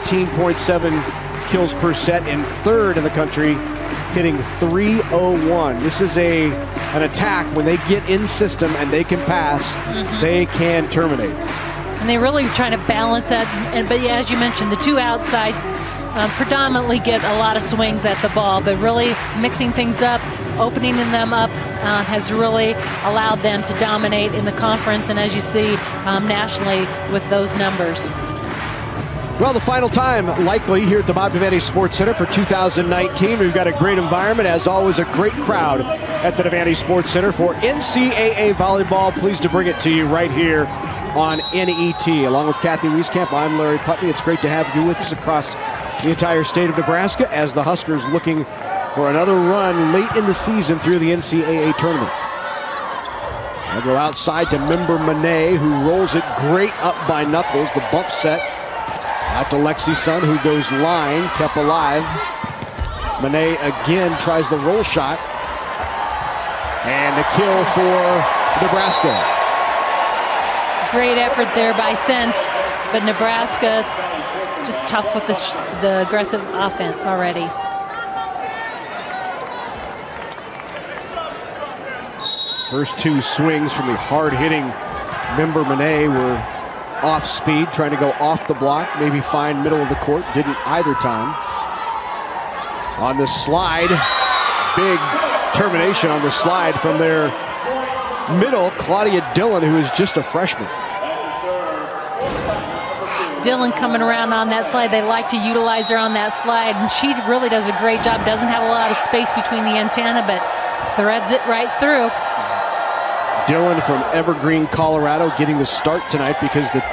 13.7 kills per set, and third in the country, hitting .301. This is an attack. When they get in system and they can pass, they can terminate. And they really try to balance that. But yeah, as you mentioned, the two outsides predominantly get a lot of swings at the ball, but really mixing things up, opening them up has really allowed them to dominate in the conference, and as you see nationally with those numbers. Well, the final time likely here at the Bob Devaney Sports Center for 2019. We've got a great environment, as always, a great crowd at the Devaney Sports Center for NCAA Volleyball. Pleased to bring it to you right here on NET. Along with Kathy Wieskamp, I'm Larry Putney. It's great to have you with us across the entire state of Nebraska as the Huskers looking for another run late in the season through the NCAA tournament. I'll go outside to Member Monet, who rolls it great up by Knuckles. The bump set out to Lexi Sun, who goes line, kept alive. Monet again tries the roll shot. And a kill for Nebraska. Great effort there by Sense, but Nebraska just tough with the aggressive offense already. First two swings from the hard-hitting Member Monet were off speed, trying to go off the block, maybe find middle of the court. Didn't either time. On the slide, big termination on the slide from their middle, Claudia Dillon, who is just a freshman. Dillon coming around on that slide. They like to utilize her on that slide, and she really does a great job. Doesn't have a lot of space between the antenna, but threads it right through. Dillon from Evergreen, Colorado, getting the start tonight because the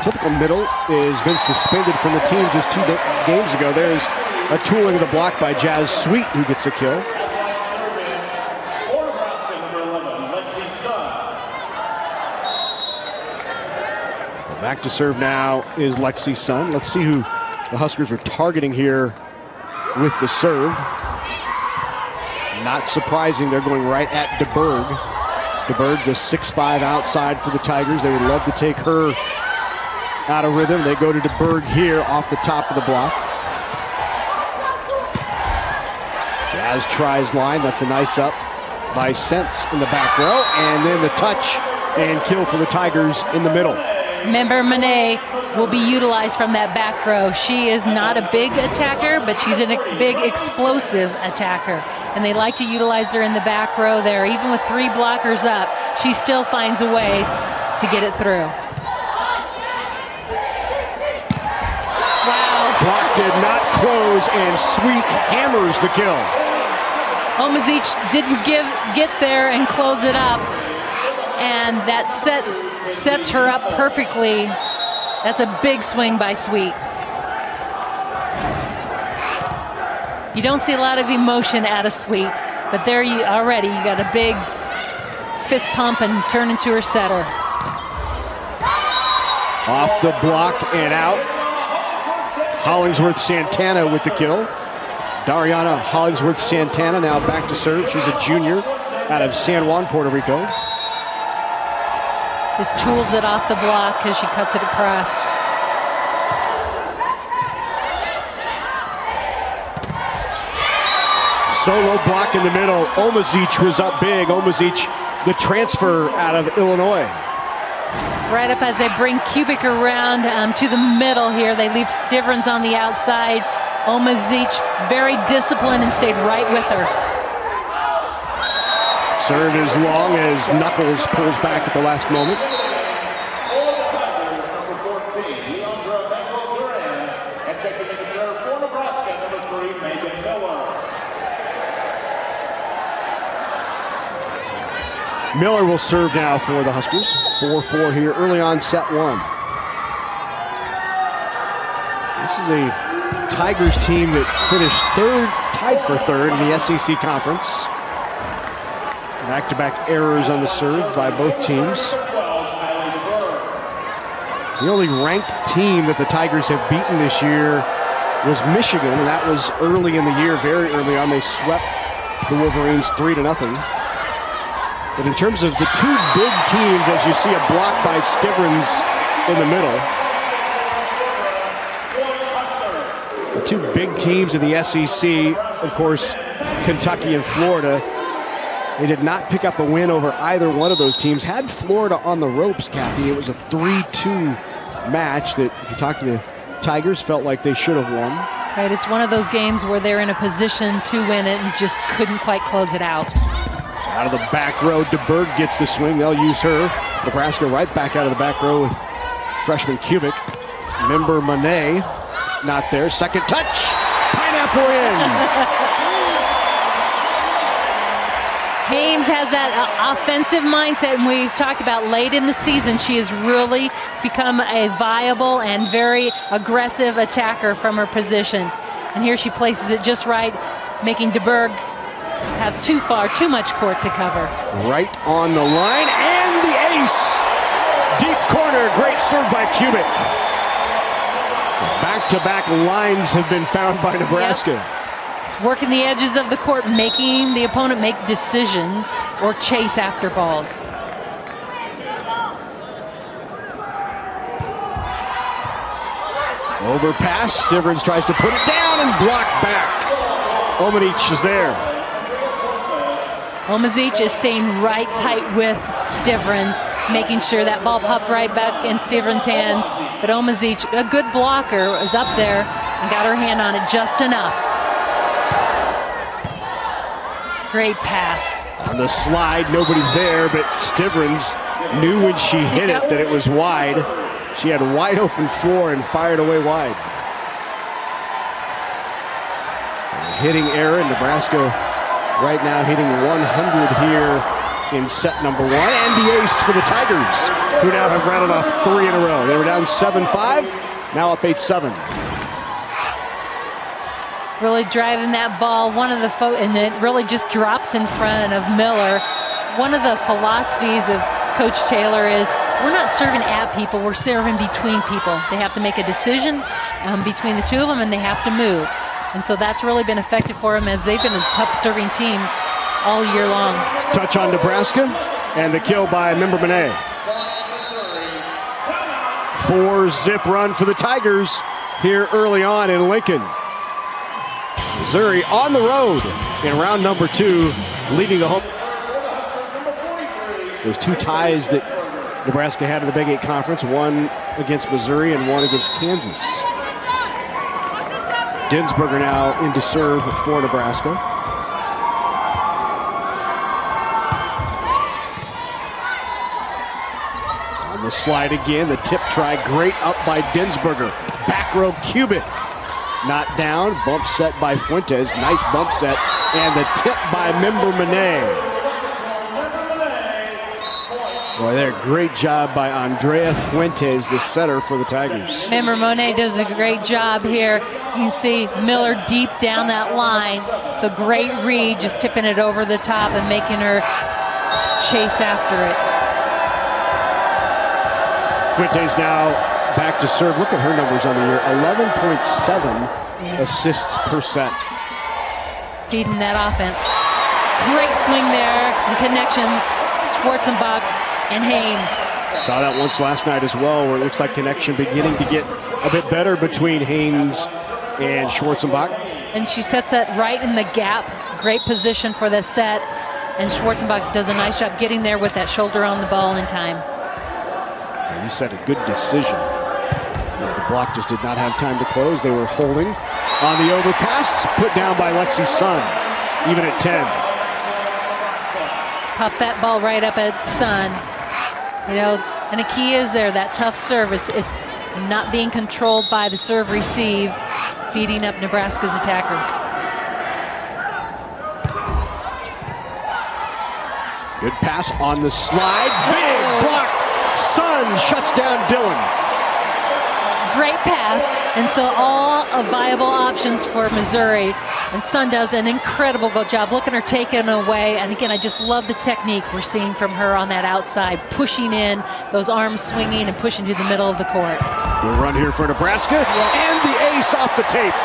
typical middle has been suspended from the team just 2 games ago. There's a tooling of the block by Jazz Sweet, who gets a kill. Back to serve now is Lexi Sun. Let's see who the Huskers are targeting here with the serve. Not surprising, they're going right at DeBerg. DeBerg, the 6'5" outside for the Tigers. They would love to take her out of rhythm. They go to DeBerg here off the top of the block. Jazz tries line. That's a nice up by Sense in the back row. And then the touch and kill for the Tigers in the middle. Member Monet will be utilized from that back row. She is not a big attacker, but she's a big explosive attacker. And they like to utilize her in the back row there. Even with 3 blockers up, she still finds a way to get it through. Wow. Block did not close, and Sweet hammers the kill. Omazic didn't get there and close it up. And that sets her up perfectly. That's a big swing by Sweet. You don't see a lot of emotion out of Sweet, but there you got a big fist pump and turn into her setter. Off the block and out. Hollingsworth Santana with the kill. Dariana Hollingsworth Santana now back to serve. She's a junior out of San Juan, Puerto Rico. Just tools it off the block because she cuts it across. Solo block in the middle. Omazic was up big. Omazic, the transfer out of Illinois. Right up as they bring Kubik around to the middle here. They leave Stivrins on the outside. Omazic very disciplined and stayed right with her. Serve as long as Knuckles pulls back at the last moment. Miller will serve now for the Huskers. 4-4 here early on set 1. This is a Tigers team that finished tied for third in the SEC Conference. Back-to-back errors on the serve by both teams. The only ranked team that the Tigers have beaten this year was Michigan, and that was early in the year, very early on. They swept the Wolverines 3-0. But in terms of the 2 big teams, as you see a block by Stivrins in the middle. The two big teams in the SEC, of course, Kentucky and Florida. They did not pick up a win over either one of those teams. Had Florida on the ropes, Kathy. It was a 3-2 match that, if you talk to the Tigers, felt like they should have won. Right, it's one of those games where they're in a position to win it and just couldn't quite close it out. Out of the back row, DeBerg gets the swing. They'll use her. Nebraska right back out of the back row with freshman Kubik. Member Monet not there. Second touch. Pineapple in. Haynes has that offensive mindset, and we've talked about late in the season. She has really become a viable and very aggressive attacker from her position. And here she places it just right, making DeBerg have too much court to cover. Right on the line, and the ace. Deep corner, great serve by Kubik. Back-to-back lines have been found by Nebraska. Yep. It's working the edges of the court, making the opponent make decisions or chase after balls. Overpass, Stivrins tries to put it down and block back. Omanich is there. Omanich is staying right tight with Stivrins, making sure that ball popped right back in Stivrins' hands. But Omanich, a good blocker, is up there and got her hand on it just enough. Great pass. On the slide, nobody there, but Stivrins knew when she hit it that it was wide. She had wide open floor and fired away wide. Hitting error, Nebraska right now hitting 100 here in set number 1. And the ace for the Tigers, who now have rattled off 3 in a row. They were down 7-5, now up 8-7. Really driving that ball, and it really just drops in front of Miller. One of the philosophies of Coach Taylor is we're not serving at people, we're serving between people. They have to make a decision between the two of them, and they have to move. And so that's really been effective for them, as they've been a tough serving team all year long. Touch on Nebraska, and the kill by Member Monet. 4-zip run for the Tigers here early on in Lincoln. Missouri on the road in round number 2, leading the home. There's 2 ties that Nebraska had in the Big 8 Conference, one against Missouri and one against Kansas. Dinsberger now in to serve for Nebraska. On the slide again, the tip try, great up by Dinsberger. Back row Kubik. Not down, bump set by Fuentes, nice bump set, and the tip by Member Monet. Boy, there, great job by Andrea Fuentes, the setter for the Tigers. Member Monet does a great job here. You can see Miller deep down that line, so great read, just tipping it over the top and making her chase after it. Fuentes now back to serve. Look at her numbers on the year. 11.7 assists per set. Feeding that offense. Great swing there and connection. Schwarzenbach and Haynes. Saw that once last night as well, where it looks like connection beginning to get a bit better between Haynes and Schwarzenbach. And she sets that right in the gap. Great position for the set. And Schwarzenbach does a nice job getting there with that shoulder on the ball in time. And you said a good decision, as the block just did not have time to close. They were holding on the overpass, put down by Lexi Sun, even at 10. Pop that ball right up at Sun. You know, and the key is there, that tough service. It's not being controlled by the serve receive, feeding up Nebraska's attacker. Good pass on the slide, big block. Sun shuts down Dillon. Great pass, and so all viable options for Missouri. And Sun does an incredible job. Look at her taking away. And again, I just love the technique we're seeing from her on that outside, pushing in, those arms swinging and pushing to the middle of the court. Good run here for Nebraska, and the ace off the tape.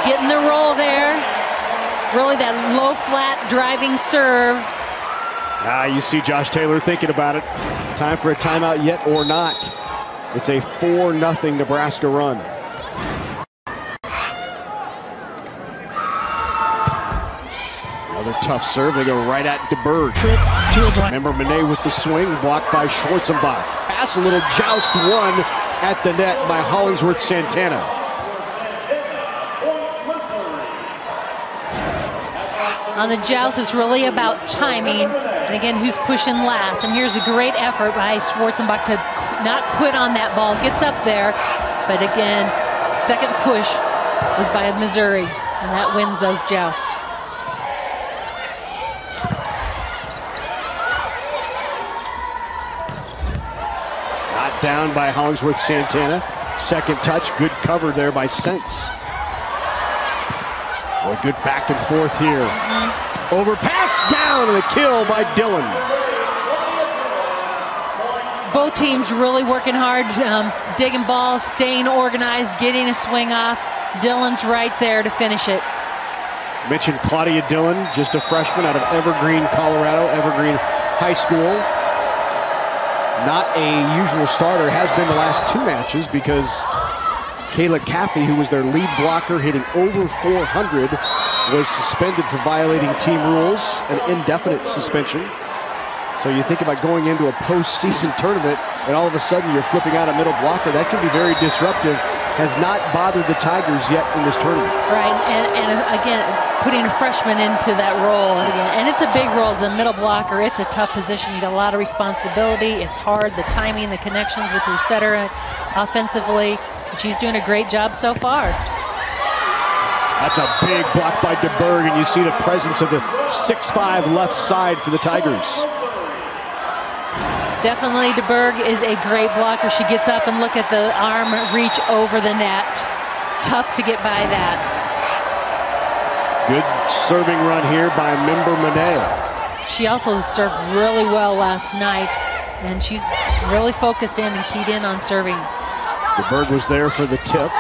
Getting the roll there. Really that low flat driving serve. You see Josh Taylor thinking about it. Time for a timeout yet or not. It's a 4-0 Nebraska run. Another tough serve. They go right at DeBerg. Remember Monet with the swing, blocked by Schwarzenbach. Pass, a little joust, one at the net by Hollingsworth Santana. On the joust, it's really about timing, and again, who's pushing last. And here's a great effort by Schwarzenbach to not quit on that ball. Gets up there, but again, second push was by Missouri, and that wins those jousts. Not down by Hollingsworth Santana. Second touch, good cover there by Sense. Boy, good back and forth here. Overpass down, and a kill by Dillon. Both teams really working hard, digging balls, staying organized, getting a swing off. Dillon's right there to finish it. Mentioned Claudia Dillon, just a freshman out of Evergreen, Colorado, Evergreen High School. Not a usual starter, has been the last two matches because Kayla Caffey, who was their lead blocker, hitting over 400, was suspended for violating team rules, an indefinite suspension. So you think about going into a postseason tournament and all of a sudden you're flipping out a middle blocker. That can be very disruptive. Has not bothered the Tigers yet in this tournament. Right, and again, putting a freshman into that role again. And it's a big role as a middle blocker. It's a tough position. You got a lot of responsibility. It's hard, the timing, the connections with your setter offensively. She's doing a great job so far. That's a big block by DeBerg, and you see the presence of the 6'5" left side for the Tigers. Definitely DeBerg is a great blocker. She gets up and look at the arm reach over the net. Tough to get by that. Good serving run here by Member Monet. She also served really well last night, and she's really focused in and keyed in on serving. DeBerg was there for the tip.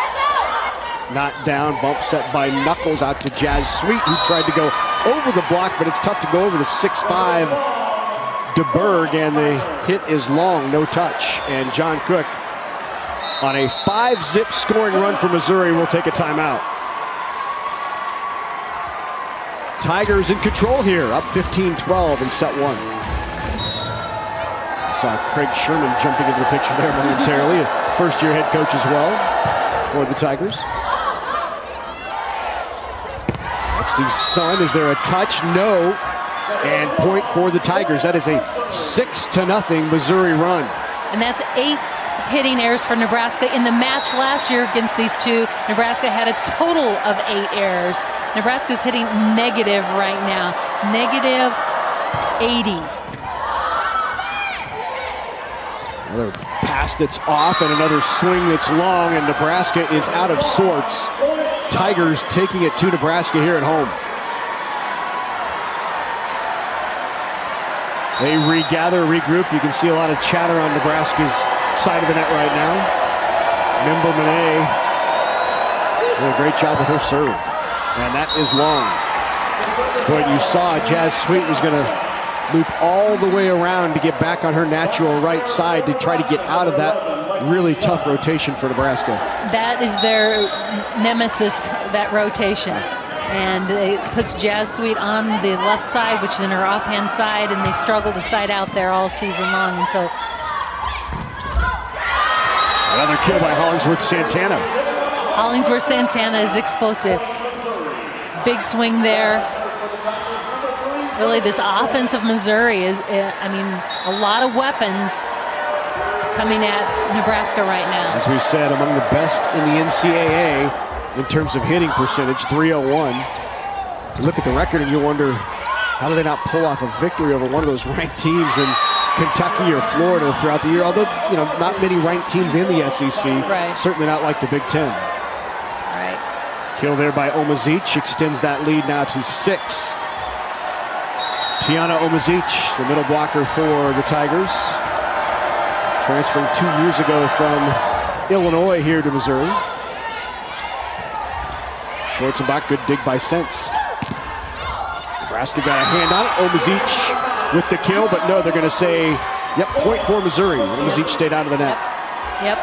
Not down, bump set by Knuckles out to Jazz Sweet, who tried to go over the block, but it's tough to go over the 6'5" DeBerg, and the hit is long, no touch. And John Cook, on a 5-zip scoring run for Missouri, will take a timeout. Tigers in control here, up 15-12 in set one. I saw Craig Sherman jumping into the picture there momentarily, first-year head coach as well for the Tigers. Lexi's son, is there a touch? No. And point for the Tigers. That is a 6-0 Missouri run. And that's 8 hitting errors for Nebraska. In the match last year against these two, Nebraska had a total of 8 errors. Nebraska's hitting negative right now, negative 80. Another pass that's off and another swing that's long, and Nebraska is out of sorts. Tigers taking it to Nebraska here at home. They regather, regroup. You can see a lot of chatter on Nebraska's side of the net right now. Member Monet did a great job with her serve. And that is long. But you saw Jazz Sweet was going to loop all the way around to get back on her natural right side to try to get out of that really tough rotation for Nebraska. That is their nemesis, that rotation. And it puts Jazz Sweet on the left side, which is in her offhand side, and they've struggled to side out there all season long. And so another kill by Hollingsworth Santana. Hollingsworth Santana is explosive. Big swing there. Really, this offense of Missouri is, I mean, a lot of weapons coming at Nebraska right now. As we said, among the best in the NCAA in terms of hitting percentage, .301. You look at the record and you wonder, how do they not pull off a victory over one of those ranked teams in Kentucky or Florida throughout the year? Although, you know, not many ranked teams in the SEC. Right. Certainly not like the Big Ten. Right. Kill there by Omazic extends that lead now to 6. Tiana Omazic, the middle blocker for the Tigers. Transferring 2 years ago from Illinois here to Missouri. Schwarzenbach, good dig by Sense. Nebraska got a hand on it. Omazic with the kill, but no, they're going to say, yep, point for Missouri. Omazic stayed out of the net. Yep.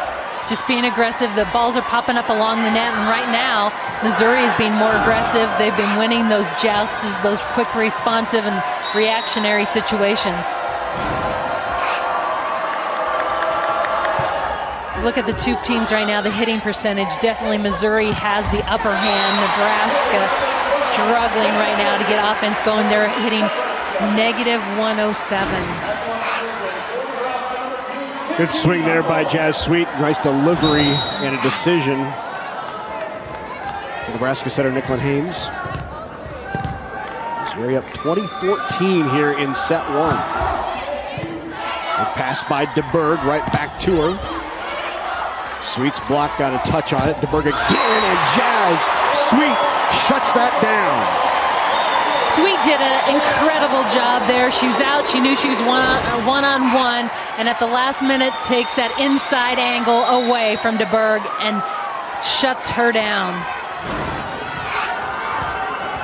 just being aggressive. The balls are popping up along the net, and right now, Missouri is being more aggressive. They've been winning those jousts, those quick responsive and reactionary situations. Look at the two teams right now, the hitting percentage. Definitely Missouri has the upper hand. Nebraska struggling right now to get offense going. They're hitting -107. Good swing there by Jazz Sweet. Nice delivery and a decision. Nebraska setter Nicklin Haynes. Missouri up 20-14 here in set one. A pass by DeBerg, right back to her. Sweet's block got a touch on it. DeBerg again, and Jazz Sweet shuts that down. Sweet did an incredible job there. She was out. She knew she was one-on-one, and at the last minute takes that inside angle away from DeBerg and shuts her down.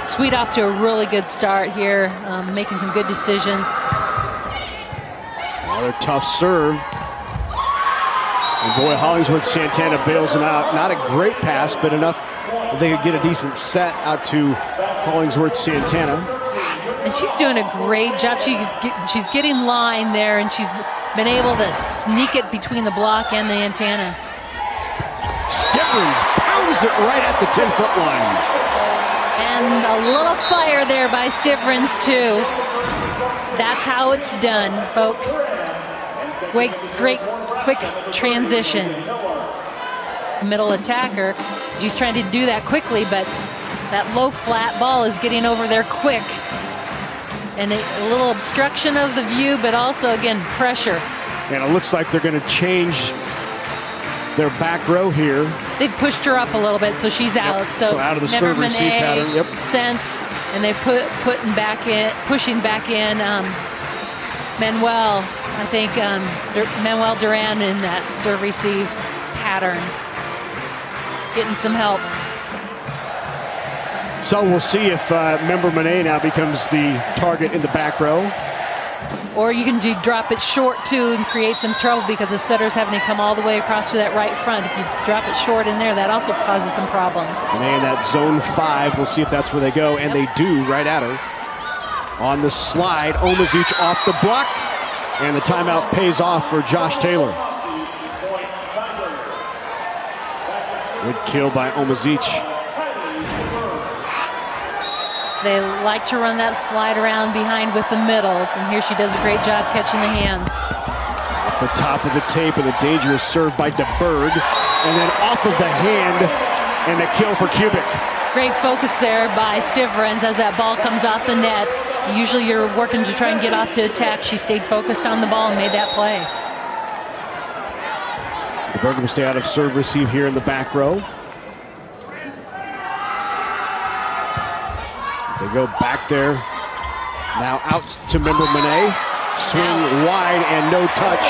Sweet off to a really good start here, making some good decisions. Another tough serve. And boy, Hollingsworth Santana bails him out. Not a great pass, but enough that they could get a decent set out to Hollingsworth Santana. And she's doing a great job. She's getting line there, and she's been able to sneak it between the block and the antenna. Stivrins pounds it right at the 10-foot line. And a little fire there by Stivrins, too. That's how it's done, folks. Great, quick transition. Middle attacker, she's trying to do that quickly, but that low flat ball is getting over there quick. And a little obstruction of the view, but also, again, pressure. And it looks like they're going to change their back row here. They've pushed her up a little bit, so she's out. Yep. So out of the serve receive pattern. Yep. Sense, and they pushing back in Manuel. I think Manuel Duran in that serve receive pattern, getting some help. So we'll see if Member Monet now becomes the target in the back row. Or you can drop it short too and create some trouble, because the setter's having to come all the way across to that right front. If you drop it short in there, that also causes some problems. Monet in that zone 5. We'll see if that's where they go, and they do right at her. On the slide, Omazic off the block, and the timeout pays off for Josh Taylor. Good kill by Omazic. They like to run that slide around behind with the middles, and here she does a great job catching the hands. Off the top of the tape, and a dangerous serve by DeBerg, and then off of the hand, and a kill for Kubik. Great focus there by Stivrins as that ball comes off the net. Usually you're working to try and get off to attack. She stayed focused on the ball and made that play. DeBerg will stay out of serve receive here in the back row. They go back there. Now out to Member Monet. Swing wide and no touch.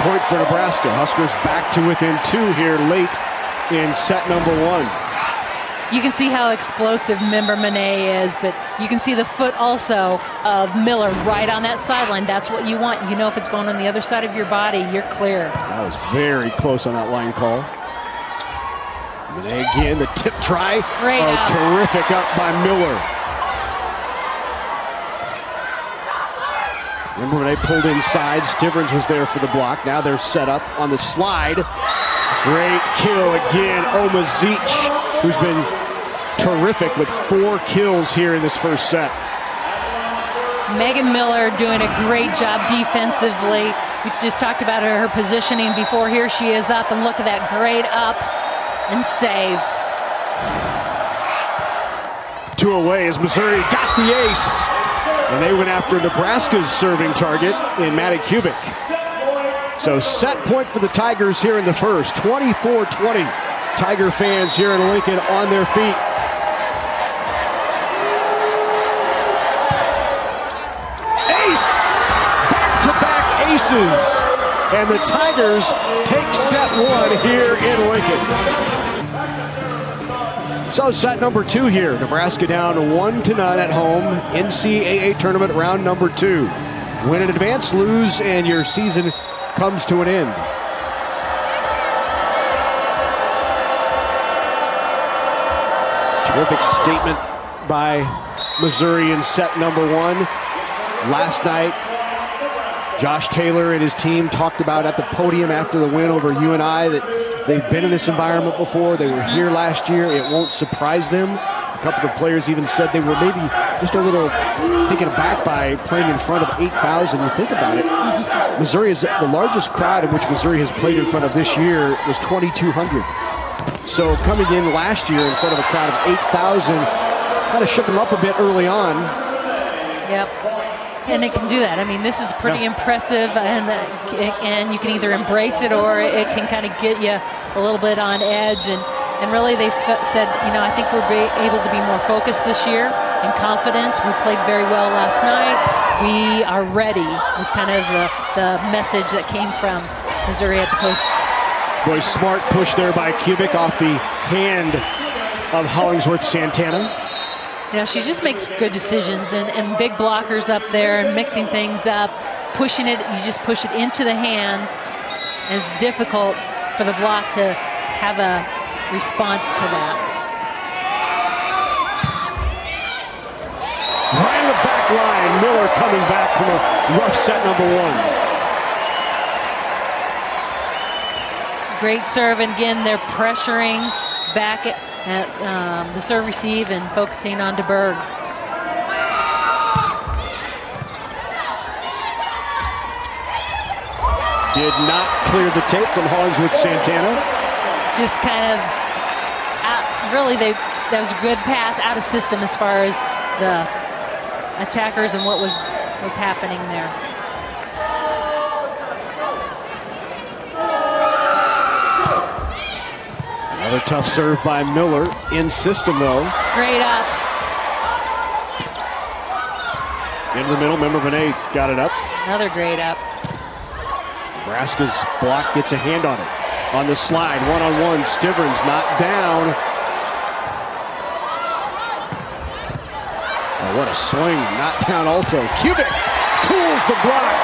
Point for Nebraska. Huskers back to within 2 here late in set number 1. You can see how explosive Member Monet is, but you can see the foot also of Miller right on that sideline. That's what you want. You know, if it's going on the other side of your body, you're clear. That was very close on that line call. Monet again, the tip try. Great out. Terrific up by Miller. Remember when they pulled inside, Stivrins was there for the block. Now they're set up on the slide. Great kill again, Omazic, who's been terrific with 4 kills here in this first set. Megan Miller doing a great job defensively. We just talked about her positioning before. Here she is up, and look at that great up and save. 2 away as Missouri got the ace. And they went after Nebraska's serving target in Maddie Kubik. So set point for the Tigers here in the first, 24-20. Tiger fans here in Lincoln on their feet. Ace! Back-to-back aces. And the Tigers take set 1 here in Lincoln. So set number 2 here. Nebraska down 1-0 at home. NCAA tournament round number 2. Win in advance, lose, and your season comes to an end. Terrific statement by Missouri in set number 1. Last night, Josh Taylor and his team talked about at the podium after the win over UNI that they've been in this environment before. They were here last year. It won't surprise them. A couple of players even said they were maybe just a little taken aback by playing in front of 8,000. You think about it. Missouri is the largest crowd in which Missouri has played in front of this year was 2,200. So coming in last year in front of a crowd of 8,000 kind of shook them up a bit early on. Yep. And it can do that. I mean, this is pretty impressive, and you can either embrace it or it can kind of get you a little bit on edge. And really, they said, you know, I think we're able to be more focused this year and confident. We played very well last night. We are ready was kind of the message that came from Missouri at the post. Boy, smart push there by Kubik off the hand of Hollingsworth Santana. You know, she just makes good decisions and big blockers up there and mixing things up, pushing it. You just push it into the hands, and it's difficult for the block to have a response to that. Right in the back line, Miller coming back from a rough set number 1. Great serve, and again, they're pressuring back at the serve receive and focusing on DeBerg. Did not clear the tape from Hollingsworth Santana. Just kind of really, that was a good pass out of system as far as the attackers and what was happening there. Another tough serve by Miller. In system, though. Great up. Into the middle, remember Benet got it up. Another great up. Nebraska's block gets a hand on it. On the slide, one-on-one, Stivrins not down. Oh, what a swing, not down also. Kubik tools the block.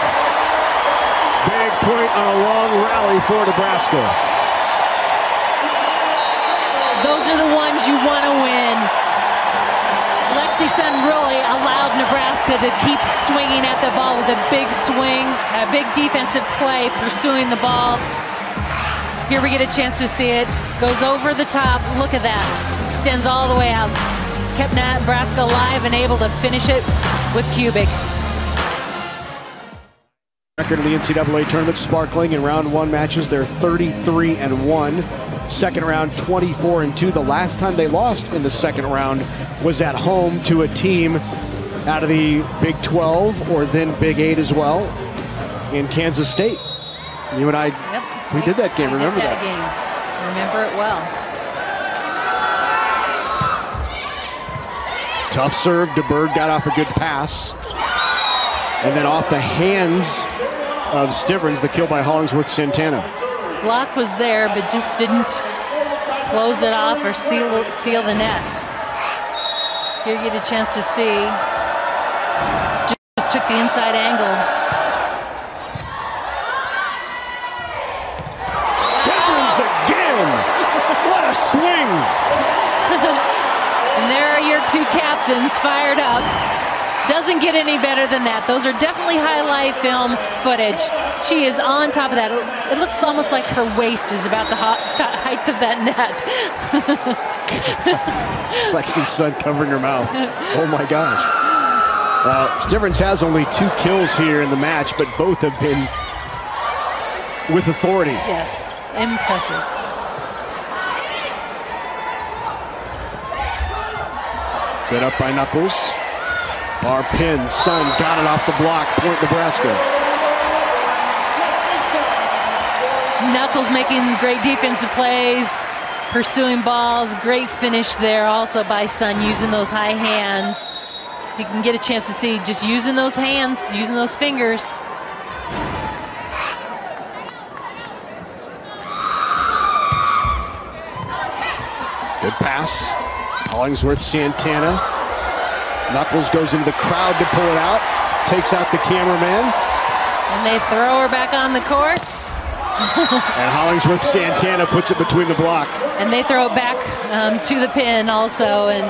Big point on a long rally for Nebraska. Those are the ones you want to win. Lexi Sun really allowed Nebraska to keep swinging at the ball with a big swing, a big defensive play, pursuing the ball. Here we get a chance to see it. Goes over the top. Look at that. Extends all the way out. Kept Nebraska alive and able to finish it with Kubik. Record of the NCAA tournament, sparkling in round 1 matches. They're 33-1. Second round, 24-2. The last time they lost in the second round was at home to a team out of the Big 12 or then Big 8 as well in Kansas State. You and I, we did that game. Remember that game? Remember it well. Tough serve. DeBerg got off a good pass. And then off the hands of Stivrins, the kill by Hollingsworth Santana. Block was there, but just didn't close it off or seal the net. Here you get a chance to see. Just took the inside angle. Stivrins again! What a swing! And there are your two captains fired up. Doesn't get any better than that. Those are definitely highlight film footage. She is on top of that. It looks almost like her waist is about the height of that net. Lexi Sun covering her mouth. Oh my gosh. Stivrins has only 2 kills here in the match, but both have been with authority. Yes, impressive. Good up by Knuckles. Far pin, Sun got it off the block, point Nebraska. Knuckles making great defensive plays, pursuing balls, great finish there also by Sun, using those high hands. You can get a chance to see just using those hands, using those fingers. Good pass. Hollingsworth Santana. Knuckles goes into the crowd to pull it out. Takes out the cameraman. And they throw her back on the court. And Hollingsworth Santana puts it between the block. And they throw it back to the pin also, and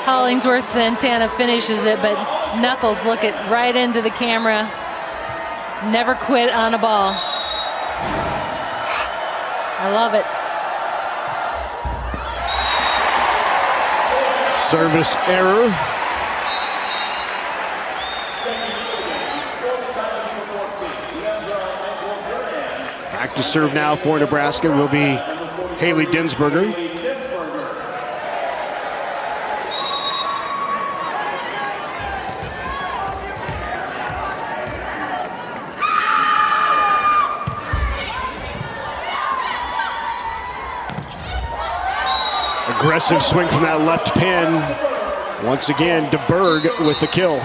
Hollingsworth and Tana finishes it, but Knuckles look it right into the camera. Never quit on a ball. I love it. Service error. Back to serve now for Nebraska will be Haley Dinsberger. Aggressive swing from that left pin. Once again, DeBerg with the kill.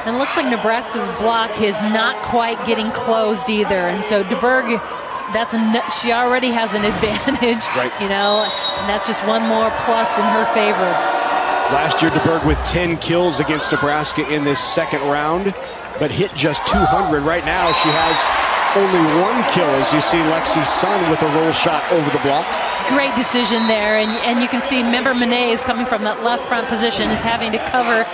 And it looks like Nebraska's block is not quite getting closed either. And so DeBerg, she already has an advantage, right. You know, and that's just one more plus in her favor. Last year, DeBerg with 10 kills against Nebraska in this second round, but hit just 200. Right now, she has only 1 kill, as you see Lexi Sun with a roll shot over the block. Great decision there, and you can see, remember, Monet is coming from that left front position, is having to cover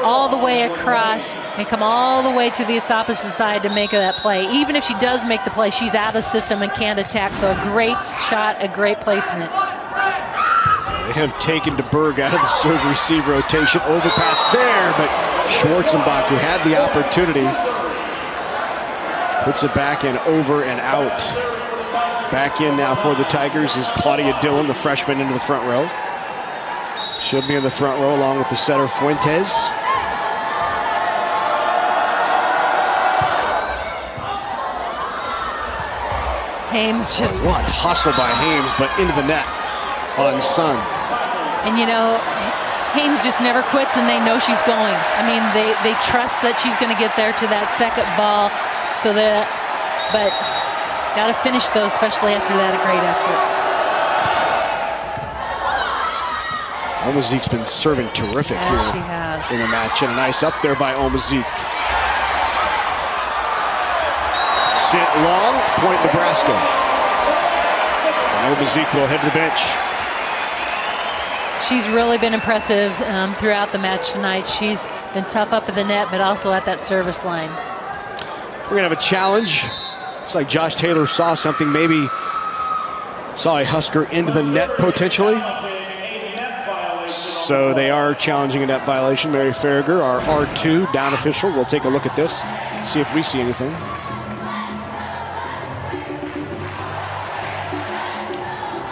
all the way across and come all the way to the opposite side to make that play. Even if she does make the play, she's out of the system and can't attack, so a great shot, a great placement. They have taken DeBerg out of the serve-receive rotation. Overpass there, but Schwarzenbach, who had the opportunity, puts it back and over and out. Back in now for the Tigers is Claudia Dillon, the freshman, into the front row. She'll be in the front row along with the setter Fuentes. Hames just... What hustle by Hames, but into the net on Sun. And you know, Hames just never quits, and they know she's going. I mean, they trust that she's going to get there to that second ball. So but got to finish though, especially after that, a great effort. Omazeek's been serving terrific here she has. In the match, and a nice up there by Omazeek. Sit long, point Nebraska. And Omazeek will head to the bench. She's really been impressive throughout the match tonight. She's been tough up at the net, but also at that service line. We're gonna have a challenge. Looks like Josh Taylor saw something, maybe saw a Husker into the net potentially. So they are challenging a net violation. Mary Farragher, our R2 down official, will take a look at this, see if we see anything.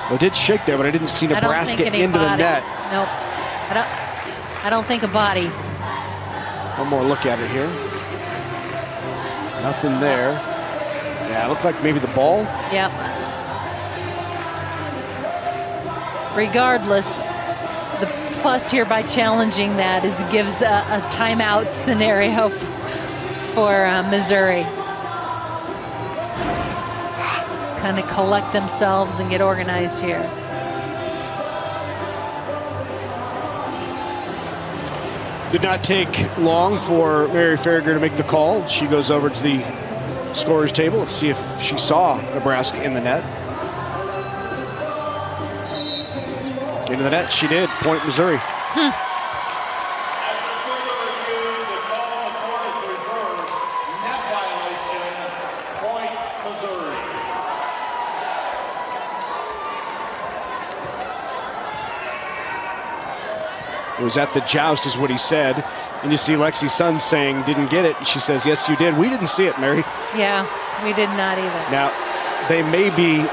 Well, it did shake there, but I didn't see Nebraska into the net. Nope. I don't think a body. One more look at it here. Nothing there. Yeah, it looked like maybe the ball. Yep. Regardless, the plus here by challenging that is it gives a timeout scenario for Missouri. Kind of collect themselves and get organized here. Did not take long for Mary Farragher to make the call. She goes over to the scorer's table. Let's see if she saw Nebraska in the net. Into the net, she did. Point Missouri. It was at the joust is what he said. And you see Lexi Sun saying, didn't get it. And she says, yes, you did. We didn't see it, Mary. Yeah, we did not either. Now, they may be...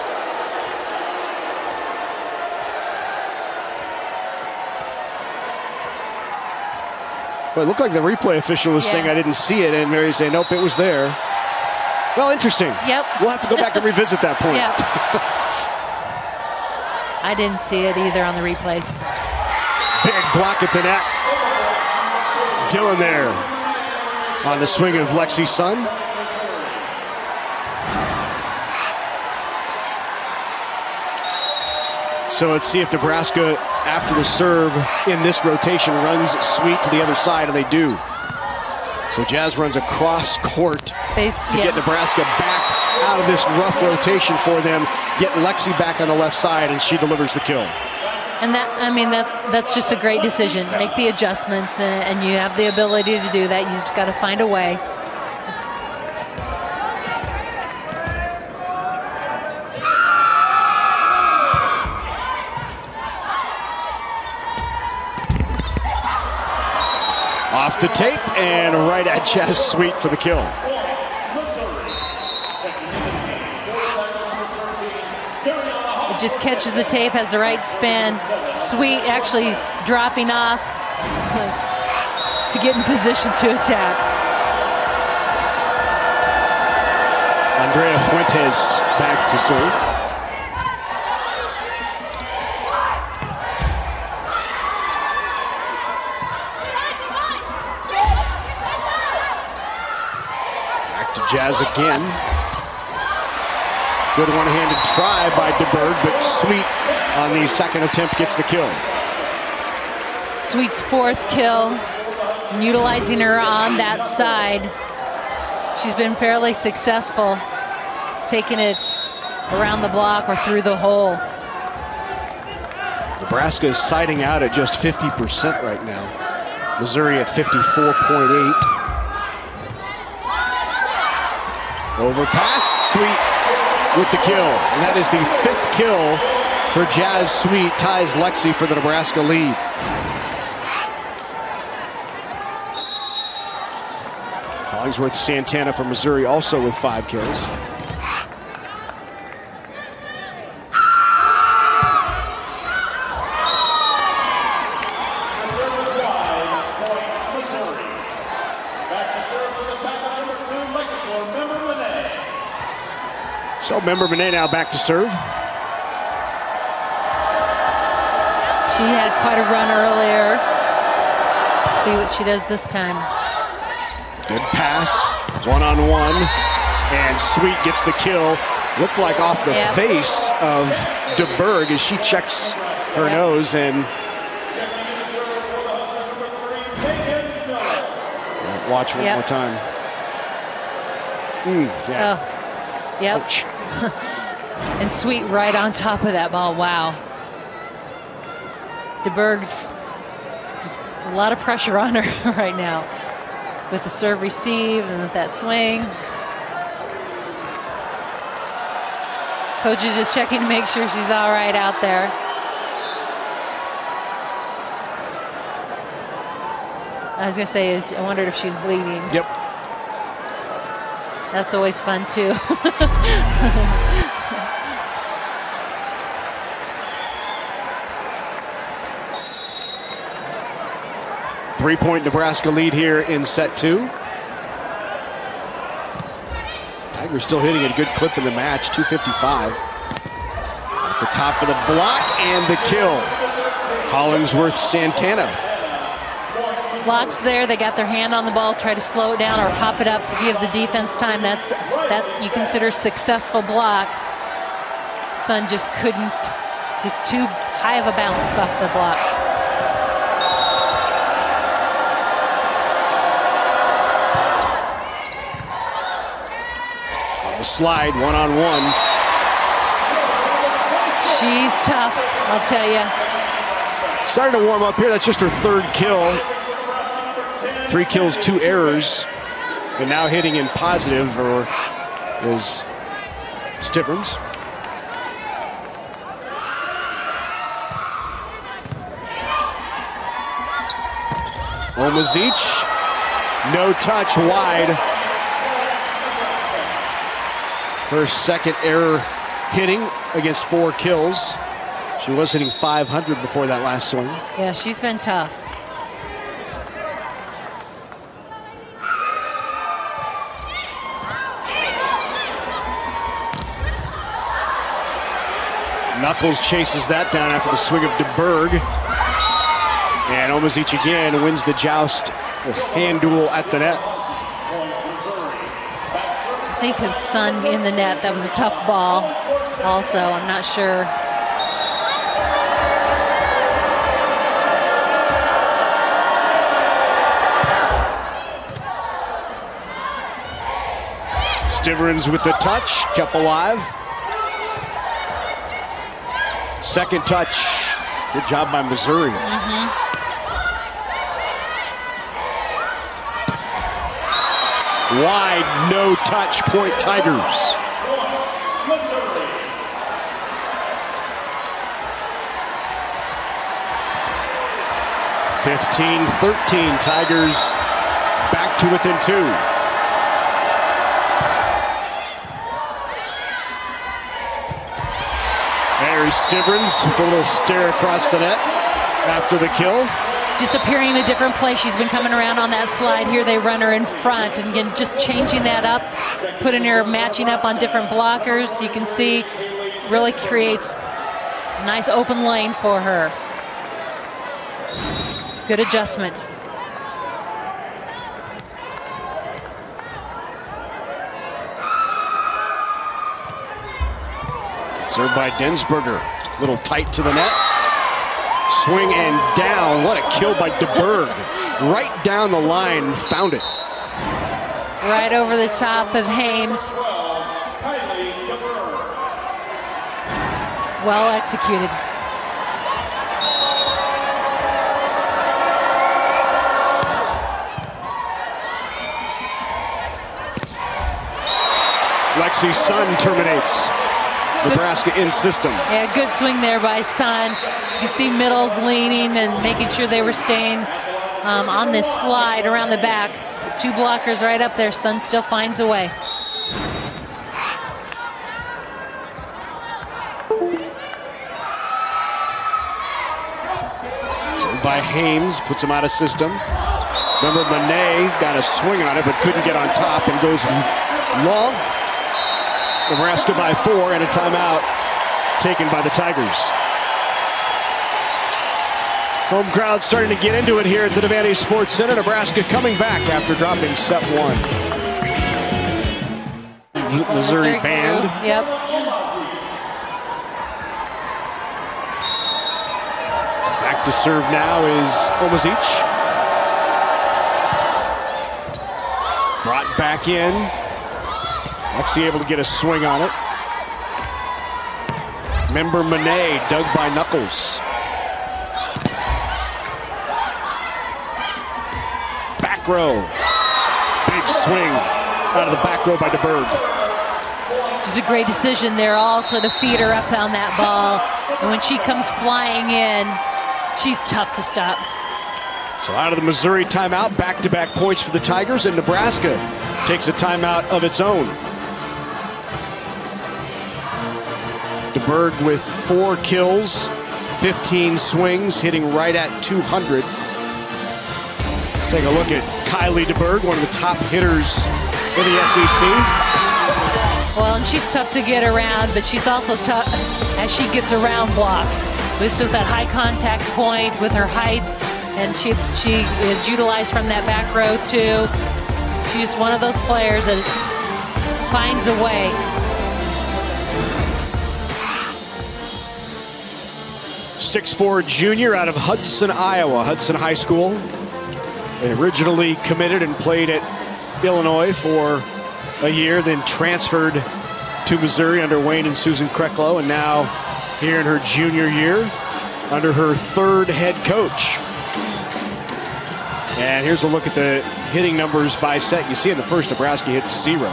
Well, it looked like the replay official was saying I didn't see it. And Mary's saying, nope, it was there. Well, interesting. Yep. We'll have to go back and revisit that point. Yep. I didn't see it either on the replays. Big block at the net. Dillon there on the swing of Lexi Sun. So let's see if Nebraska, after the serve in this rotation, runs sweet to the other side, and they do. So Jazz runs across court to get Nebraska back out of this rough rotation for them, get Lexi back on the left side, and she delivers the kill. And that, I mean, that's just a great decision. Make the adjustments, and you have the ability to do that. You just got to find a way. Off the tape and right at Jazz Sweet for the kill. It just catches the tape, has the right spin. Sweet actually dropping off to get in position to attack. Andrea Fuentes back to serve. Jazz again. Good one-handed try by DeBerg, but Sweet on the second attempt gets the kill. Sweet's fourth kill, and utilizing her on that side. She's been fairly successful, taking it around the block or through the hole. Nebraska is siding out at just 50% right now. Missouri at 54.8. Overpass, Sweet with the kill. And that is the 5th kill for Jazz Sweet, ties Lexi for the Nebraska lead. Hollingsworth Santana from Missouri also with 5 kills. So Member Monet now back to serve. She had quite a run earlier. See what she does this time. Good pass, one-on-one, and Sweet gets the kill. Looked like off the face of DeBerg as she checks her nose and watch one more time. Yeah. Oh. Yep. Ouch. And Sweet right on top of that ball. Wow. DeBerg's just a lot of pressure on her right now with the serve receive and with that swing. Coach is just checking to make sure she's all right out there. I was going to say, I wondered if she's bleeding. Yep. That's always fun, too. Three-point Nebraska lead here in set 2. Tigers still hitting a good clip in the match, 255. At the top of the block and the kill. Hollingsworth Santana. Blocks there, they got their hand on the ball, try to slow it down or pop it up to give the defense time. That you consider successful block. Sun just couldn't, just too high of a bounce off the block. On the slide, one-on-one. She's tough, I'll tell you. Starting to warm up here, that's just her 3rd kill. 3 kills, 2 errors, and now hitting in positive is Stivrins. Omazic, no touch, wide. Her 2nd error hitting against 4 kills. She was hitting 500 before that last swing. Yeah, she's been tough. Knuckles chases that down after the swing of DeBerg. And Omazic again wins the joust with hand duel at the net. I think it's Sun in the net. That was a tough ball also, I'm not sure. Stivrins with the touch, kept alive. Second touch. Good job by Missouri. Wide, no touch, point Tigers. (15-13), Tigers back to within 2. There's Stivrins with a little stare across the net after the kill. Just appearing in a different place. She's been coming around on that slide. Here they run her in front, and again, just changing that up, putting her matching up on different blockers. You can see really creates a nice open lane for her. Good adjustment. Served by Densberger. A little tight to the net. Swing and down. What a kill by DeBerg. Right down the line, found it. Right over the top of Hames. Well executed. Lexi Sun terminates. Nebraska in system. Yeah, good swing there by Sun. You can see Middles leaning and making sure they were staying on this slide around the back. 2 blockers right up there. Sun still finds a way. Served by Hames, puts him out of system. Remember, Monet got a swing on it but couldn't get on top and goes long. Nebraska by 4 and a timeout taken by the Tigers. Home crowd starting to get into it here at the Devaney Sports Center. Nebraska coming back after dropping set 1. Missouri band. Yep. Back to serve now is Omazic. Brought back in. Lexi able to get a swing on it. Member Monet dug by Knuckles. Back row. Big swing out of the back row by DeBerg. Just a great decision there also to feed her up on that ball. And when she comes flying in, she's tough to stop. So out of the Missouri timeout, back-to-back points for the Tigers, and Nebraska takes a timeout of its own. DeBerg with 4 kills, 15 swings, hitting right at 200. Let's take a look at Kylie DeBerg, one of the top hitters in the SEC. Well, and she's tough to get around, but she's also tough as she gets around blocks. With that high contact point with her height, and she is utilized from that back row too. She's one of those players that finds a way. 6'4" junior out of Hudson, Iowa, Hudson High School. And originally committed and played at Illinois for a year, then transferred to Missouri under Wayne and Susan Krecklow, and now here in her junior year under her 3rd head coach. And here's a look at the hitting numbers by set. You see in the first, Nebraska hit 0.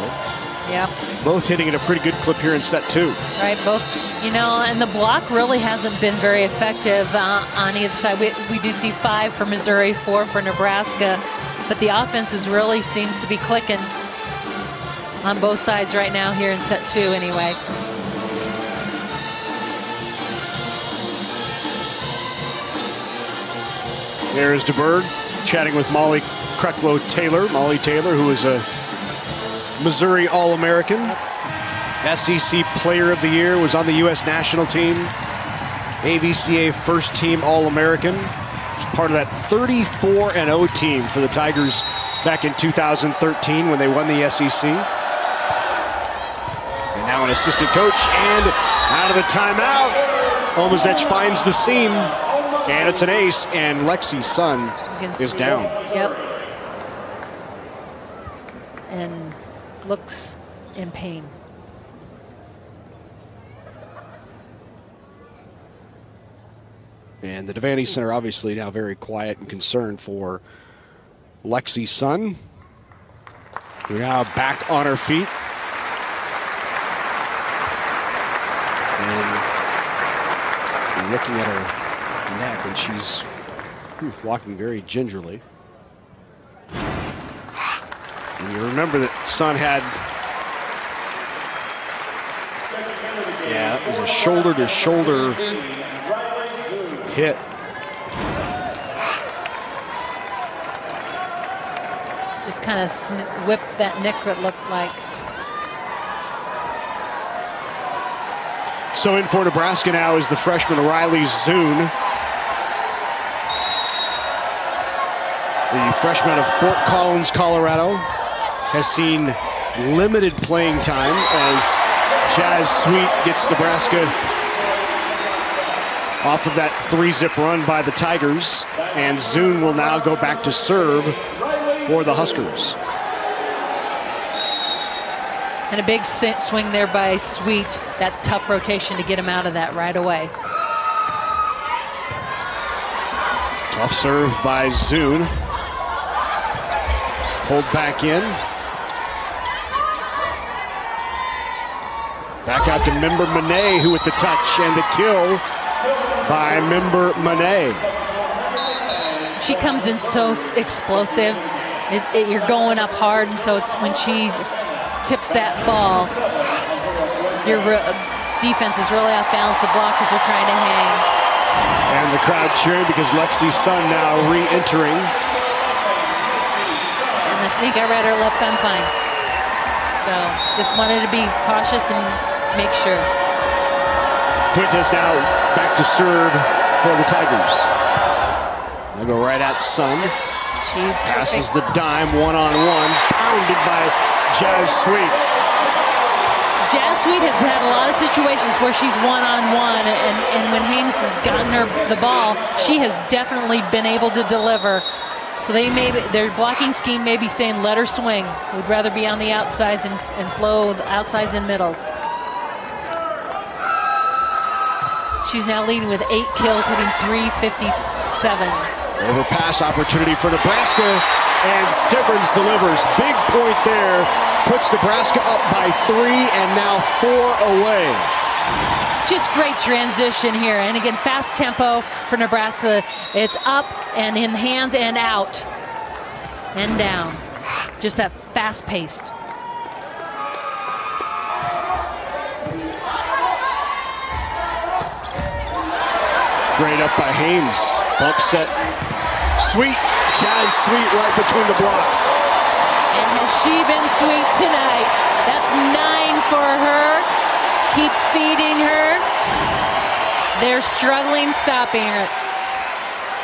Yep. Both hitting at a pretty good clip here in set 2. Right, both, you know, and the block really hasn't been very effective on either side. We do see 5 for Missouri, 4 for Nebraska, but the offense really seems to be clicking on both sides right now here in set 2 anyway. There's DeBerg chatting with Molly Krecklow-Taylor. Molly Taylor, who is a Missouri All-American. Yep. SEC Player of the Year, was on the U.S. national team. AVCA First Team All-American. Was part of that 34-0 team for the Tigers back in 2013 when they won the SEC. And now an assistant coach, and out of the timeout, Omazic finds the seam, and it's an ace, and Lexi Sun is down. Yep. And looks in pain. And the Devaney Center obviously now very quiet and concerned for Lexi's son. We're now back on her feet. And looking at her neck, and she's walking very gingerly. And you remember that son had, it was a shoulder-to-shoulder hit. Just kind of whipped that neck, it looked like. So in for Nebraska now is the freshman Riley Zune. The freshman of Fort Collins, Colorado, has seen limited playing time as Jazz Sweet gets Nebraska off of that 3-zip run by the Tigers, and Zune will now go back to serve for the Huskers. And a big swing there by Sweet, that tough rotation to get him out of that right away. Tough serve by Zune. Pulled back in. Back out to Member Monet, who with the touch and the kill by Member Monet. She comes in so explosive. You're going up hard, and so it's when she tips that ball, your defense is really off balance. The blockers are trying to hang. And the crowd cheering because Lexi's son now re-entering. And I think I read her lips, I'm fine. So just wanted to be cautious and make sure. Fuentes now back to serve for the Tigers. They go right at Sun. She passes the dime one-on-one, pounded by Jazz Sweet. Jazz Sweet has had a lot of situations where she's one-on-one, and when Haynes has gotten her the ball, she has definitely been able to deliver. So their blocking scheme may be saying, let her swing. We'd rather be on the outsides and slow the outsides and middles. She's now leading with 8 kills, hitting .357. Overpass opportunity for Nebraska, and Stivrins delivers. Big point there, puts Nebraska up by 3 and now 4 away. Just great transition here, and again, fast tempo for Nebraska. It's up and in hands and out and down. Just that fast-paced. Great up by Haynes. Bump set. Sweet. Jazz Sweet right between the block. And has she been sweet tonight? That's 9 for her. Keep feeding her. They're struggling stopping her.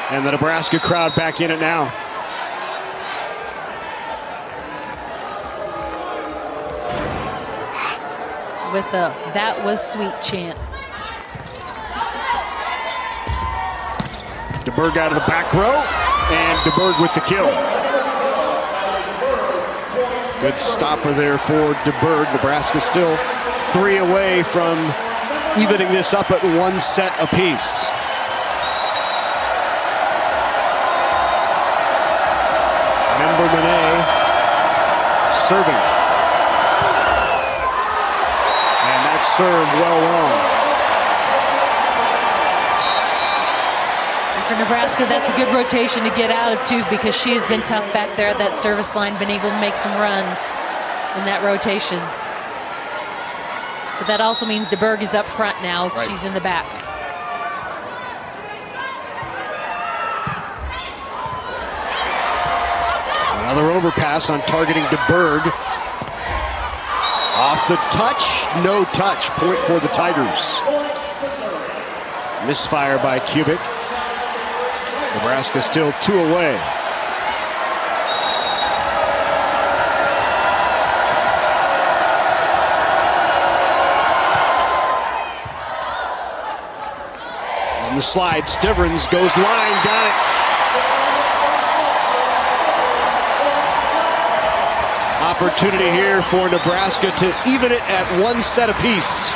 And the Nebraska crowd back in it now. With the "that was sweet" chant. DeBerg out of the back row, and DeBerg with the kill. Good stopper there for DeBerg. Nebraska still 3 away from evening this up at 1 set apiece. Member Monet serving. And that serve well long. For Nebraska, that's a good rotation to get out of too, because she has been tough back there at that service line, been able to make some runs in that rotation. But that also means DeBerg is up front now if she's in the back. Another overpass on targeting DeBerg. Off the touch, no touch. Point for the Tigers. Misfire by Kubik. Nebraska still 2 away. On the slide, Stivrins goes line, got it. Opportunity here for Nebraska to even it at 1 set apiece.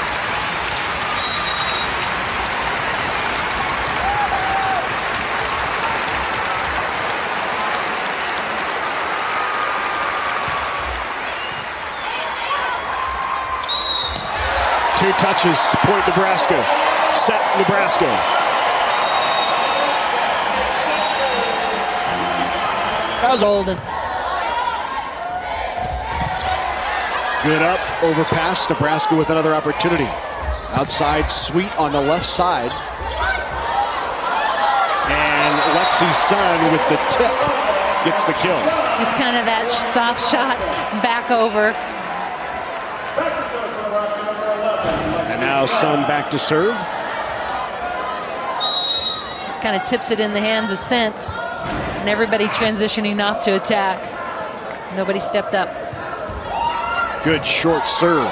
Two touches, point Nebraska. Set Nebraska. That was Olden. Good up, overpass. Nebraska with another opportunity. Outside, Sweet on the left side. And Lexi's son with the tip gets the kill. Just kind of that soft shot back over. And now Sun back to serve. Just kind of tips it in the hands of Sent. And everybody transitioning off to attack. Nobody stepped up. Good short serve.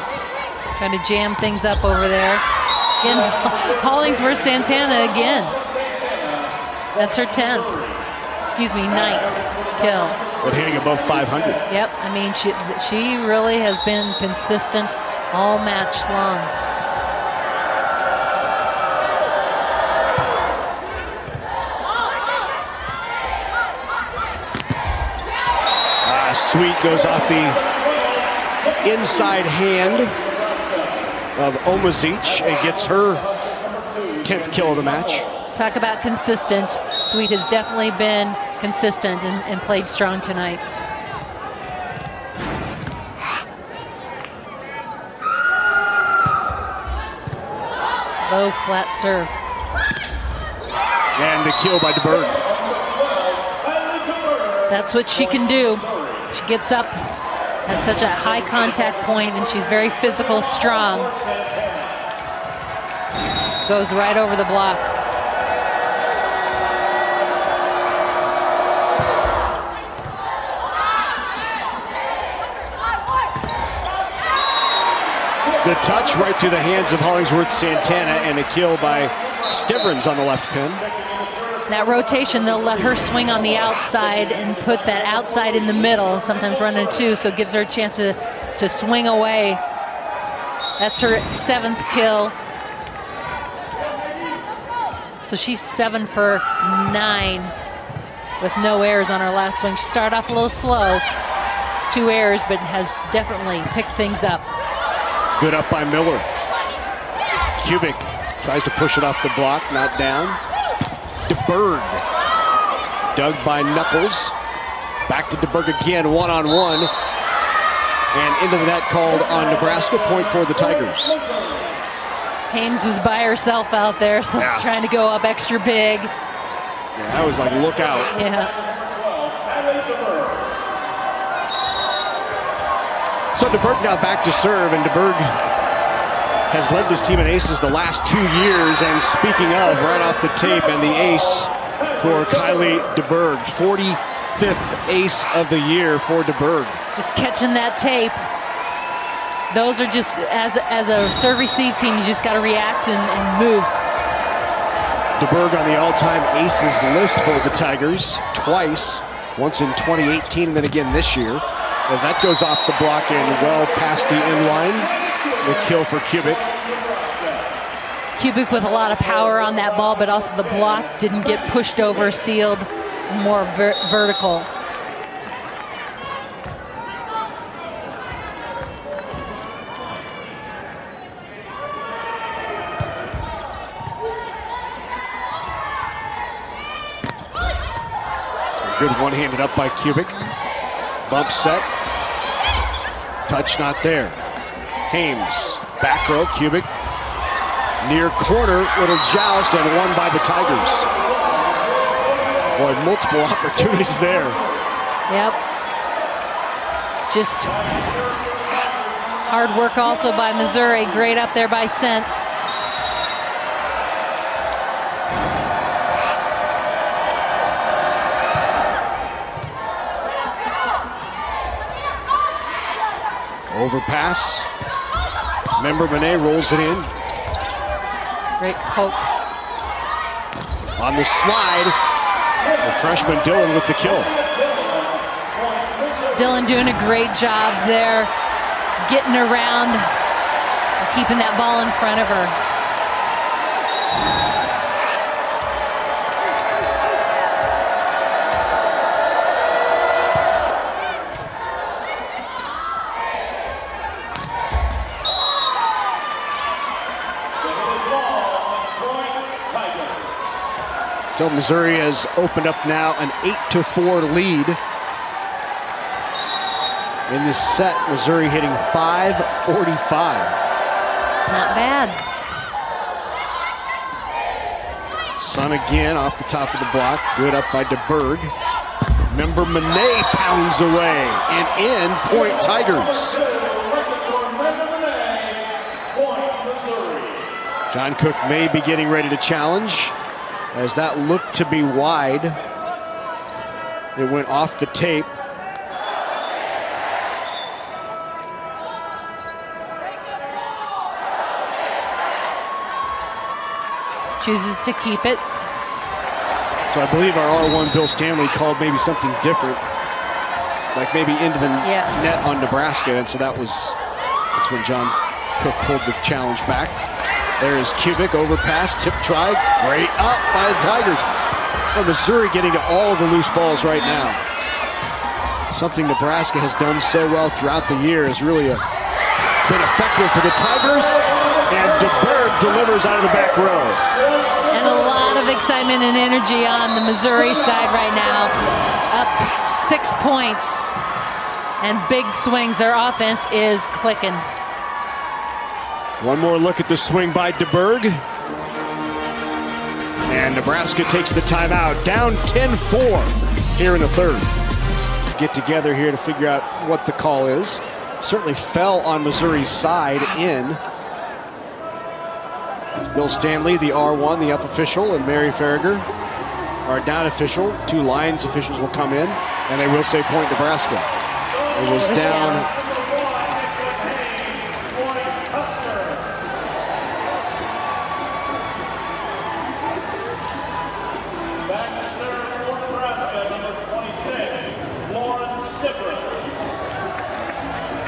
Trying to jam things up over there. Again, Hollingsworth Santana again. That's her 10th. Excuse me, 9th kill. But hitting above 500. Yep, I mean, she really has been consistent all match long. Sweet goes off the inside hand of Omazic and gets her 10th kill of the match. Talk about consistent. Sweet has definitely been consistent and played strong tonight. Low flat serve. And the kill by DeBerg. That's what she can do. She gets up at such a high contact point, and she's very physical, strong. Goes right over the block. The touch right through the hands of Hollingsworth Santana, and a kill by Stivrins on the left pin. That rotation, they'll let her swing on the outside and put that outside in the middle, sometimes run in 2, so it gives her a chance to swing away. That's her 7th kill. So she's 7 for 9 with no errors on her last swing. She started off a little slow, 2 errors, but has definitely picked things up. Good up by Miller. Kubik tries to push it off the block, not down. DeBerg, dug by Knuckles. Back to DeBerg again, one-on-one. And into the net called on Nebraska, point for the Tigers. Hames was by herself out there, so trying to go up extra big. Yeah, I was like, look out. Yeah. So DeBerg now back to serve, and DeBerg has led this team in aces the last 2 years. And speaking of, right off the tape, and the ace for Kylie DeBerg, 45th ace of the year for DeBerg. Just catching that tape. Those are just, as a serve-receive team, you just got to react and move. DeBerg on the all-time aces list for the Tigers twice, once in 2018 and then again this year. As that goes off the block and well past the inline. The kill for Kubik. Kubik with a lot of power on that ball, but also the block didn't get pushed over, sealed, more vertical. Good one-handed up by Kubik. Bump set. Touch not there. Hames, back row, Kubik. Near corner, little joust, and won by the Tigers. Boy, multiple opportunities there. Yep. Just hard work also by Missouri. Great up there by Sent. Overpass. Member Monet rolls it in. Great poke. On the slide, the freshman Dillon with the kill. Dillon doing a great job there, getting around, keeping that ball in front of her. So Missouri has opened up now an 8-4 lead. In this set, Missouri hitting .545. Not bad. Sun again off the top of the block. Good up by DeBerg. Remember, Monet pounds away and in point Tigers. John Cook may be getting ready to challenge, as that looked to be wide. It went off the tape. Chooses to keep it. So I believe our R1 Bill Stanley called maybe something different, like maybe into the net on Nebraska, and so that's when John Cook pulled the challenge back. There is Kubik, overpass, tip try, great up by the Tigers. Well, Missouri getting to all of the loose balls right now. Something Nebraska has done so well throughout the year has really been effective for the Tigers, and DeBerg delivers out of the back row. And a lot of excitement and energy on the Missouri side right now. Up 6 points and big swings. Their offense is clicking. One more look at the swing by DeBerg. And Nebraska takes the timeout, down 10-4 here in the third. Get together here to figure out what the call is. Certainly fell on Missouri's side in. It's Bill Stanley, the R1, the up official, and Mary Farragher, our down official. Two lines officials will come in, and they will say point Nebraska. It was down.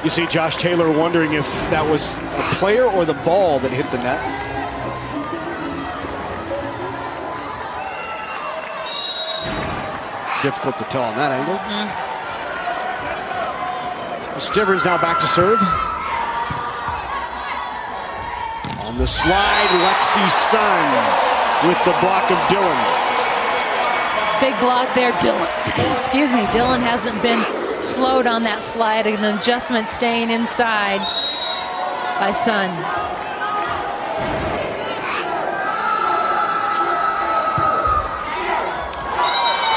You see Josh Taylor wondering if that was the player or the ball that hit the net. Difficult to tell on that angle. So Stivrins now back to serve. On the slide, Lexi Sun with the block of Dillon. Big block there, Dillon. Excuse me, Dillon hasn't been slowed on that slide. An adjustment staying inside by Sun.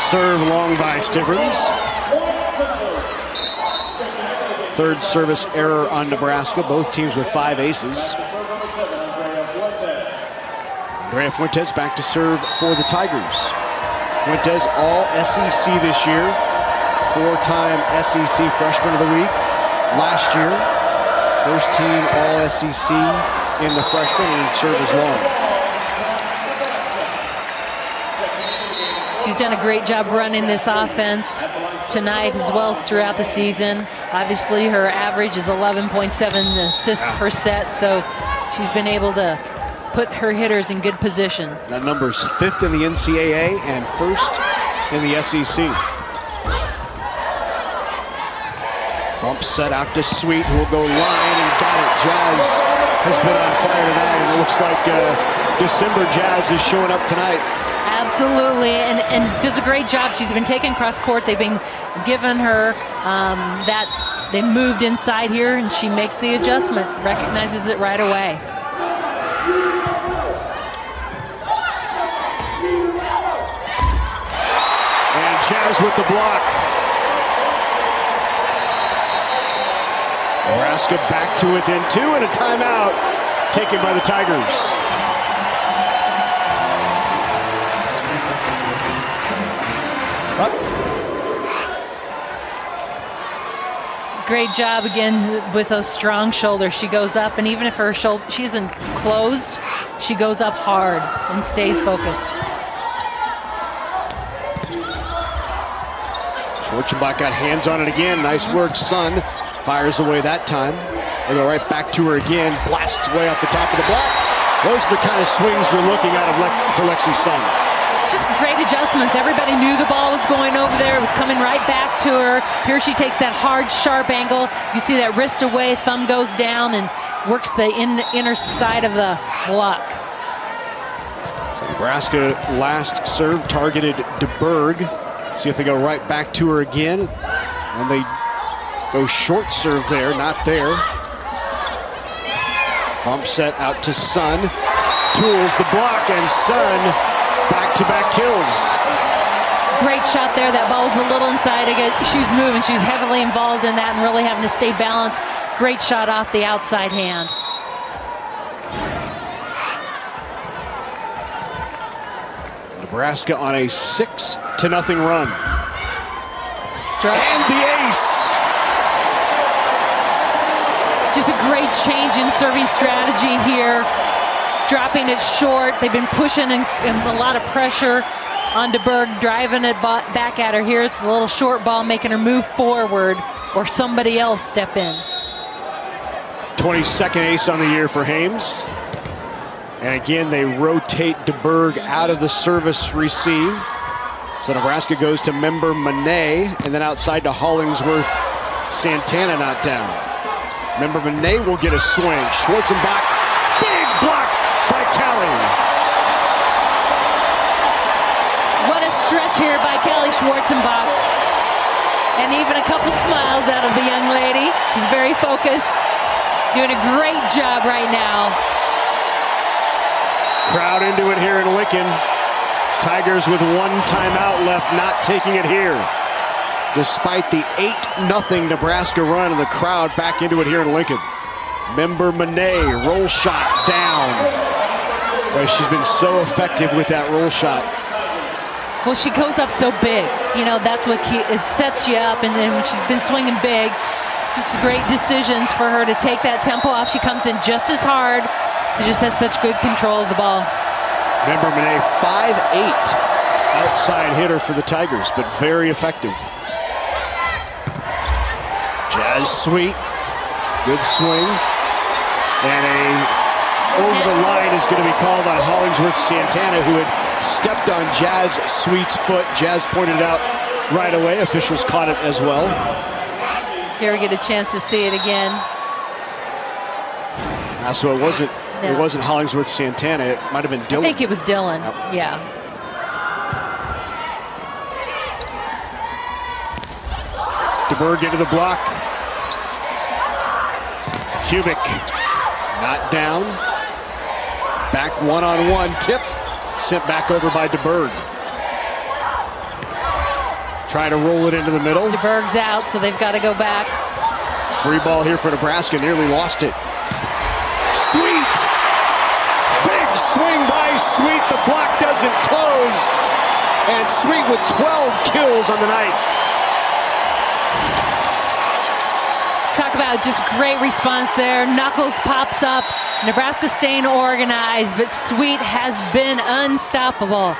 Serve long by Stivrins. Third service error on Nebraska. Both teams with 5 aces. Andrea Fuentes back to serve for the Tigers. Fuentes all SEC this year. 4-time SEC Freshman of the Week last year. First team all SEC in the freshman and served as long. She's done a great job running this offense tonight as well as throughout the season. Obviously, her average is 11.7 assists per set, so she's been able to put her hitters in good position. That number's 5th in the NCAA and 1st in the SEC. Bump set out to Sweet, who will go line and got it. Jazz has been on fire tonight, and it looks like December Jazz is showing up tonight. Absolutely, and does a great job. She's been taken cross court. They've been giving her that. They moved inside here, and she makes the adjustment, recognizes it right away. And Jazz with the block. Nebraska back to within 2 and a timeout taken by the Tigers. Up. Great job again with those strong shoulders. She goes up, and even if her shoulder, she isn't closed, she goes up hard and stays focused. Schwarzenbach got hands on it again. Nice work. Sun fires away that time. They go right back to her again. Blasts away off the top of the block. Those are the kind of swings you're looking at for Lexi Sun. Just great adjustments. Everybody knew the ball was going over there. It was coming right back to her. Here she takes that hard, sharp angle. You see that wrist away, thumb goes down, and works the inner side of the block. So Nebraska last serve targeted DeBerg. See if they go right back to her again. And they go short serve there, not there. Bump set out to Sun. Tools the block, and Sun back-to-back kills. Great shot there. That ball was a little inside. She was moving. She was heavily involved in that and really having to stay balanced. Great shot off the outside hand. Nebraska on a 6-0 run. And the ace. Just a great change in serving strategy here. Dropping it short. They've been pushing and a lot of pressure on DeBerg, driving it back at her. Here it's a little short ball, making her move forward, or somebody else step in. 22nd ace on the year for Hames. And again, they rotate DeBerg out of the service receive. So Nebraska goes to member Monet, and then outside to Hollingsworth. Santana not down. Member Monet will get a swing. Schwarzenbach, big block by Callie. What a stretch here by Kelly Schwarzenbach. And even a couple smiles out of the young lady. She's very focused. Doing a great job right now. Crowd into it here in Lincoln. Tigers with one timeout left, not taking it here. Despite the 8-0 Nebraska run, and the crowd back into it here in Lincoln. Member Monet, roll shot down. Well, she's been so effective with that roll shot. Well, she goes up so big. You know, that's what it sets you up, and then she's been swinging big. Just great decisions for her to take that tempo off. She comes in just as hard. She just has such good control of the ball. Member Monet, 5'8", outside hitter for the Tigers, but very effective. Jazz Sweet, good swing. And a over the line is going to be called on Hollingsworth Santana, who had stepped on Jazz Sweet's foot. Jazz pointed it out right away. Officials caught it as well. Here we get a chance to see it again. So it wasn't Hollingsworth Santana. It might have been Dylan. I think it was Dylan. Yep. Yeah. DeBerg into the block. Kubik not down. Back one-on-one tip. Sent back over by DeBerg. Trying to roll it into the middle. DeBerg's out, so they've got to go back. Free ball here for Nebraska. Nearly lost it. Sweet. Big swing by Sweet. The block doesn't close. And Sweet with 12 kills on the night. Talk about just great response there. Knuckles pops up. Nebraska staying organized, but Sweet has been unstoppable.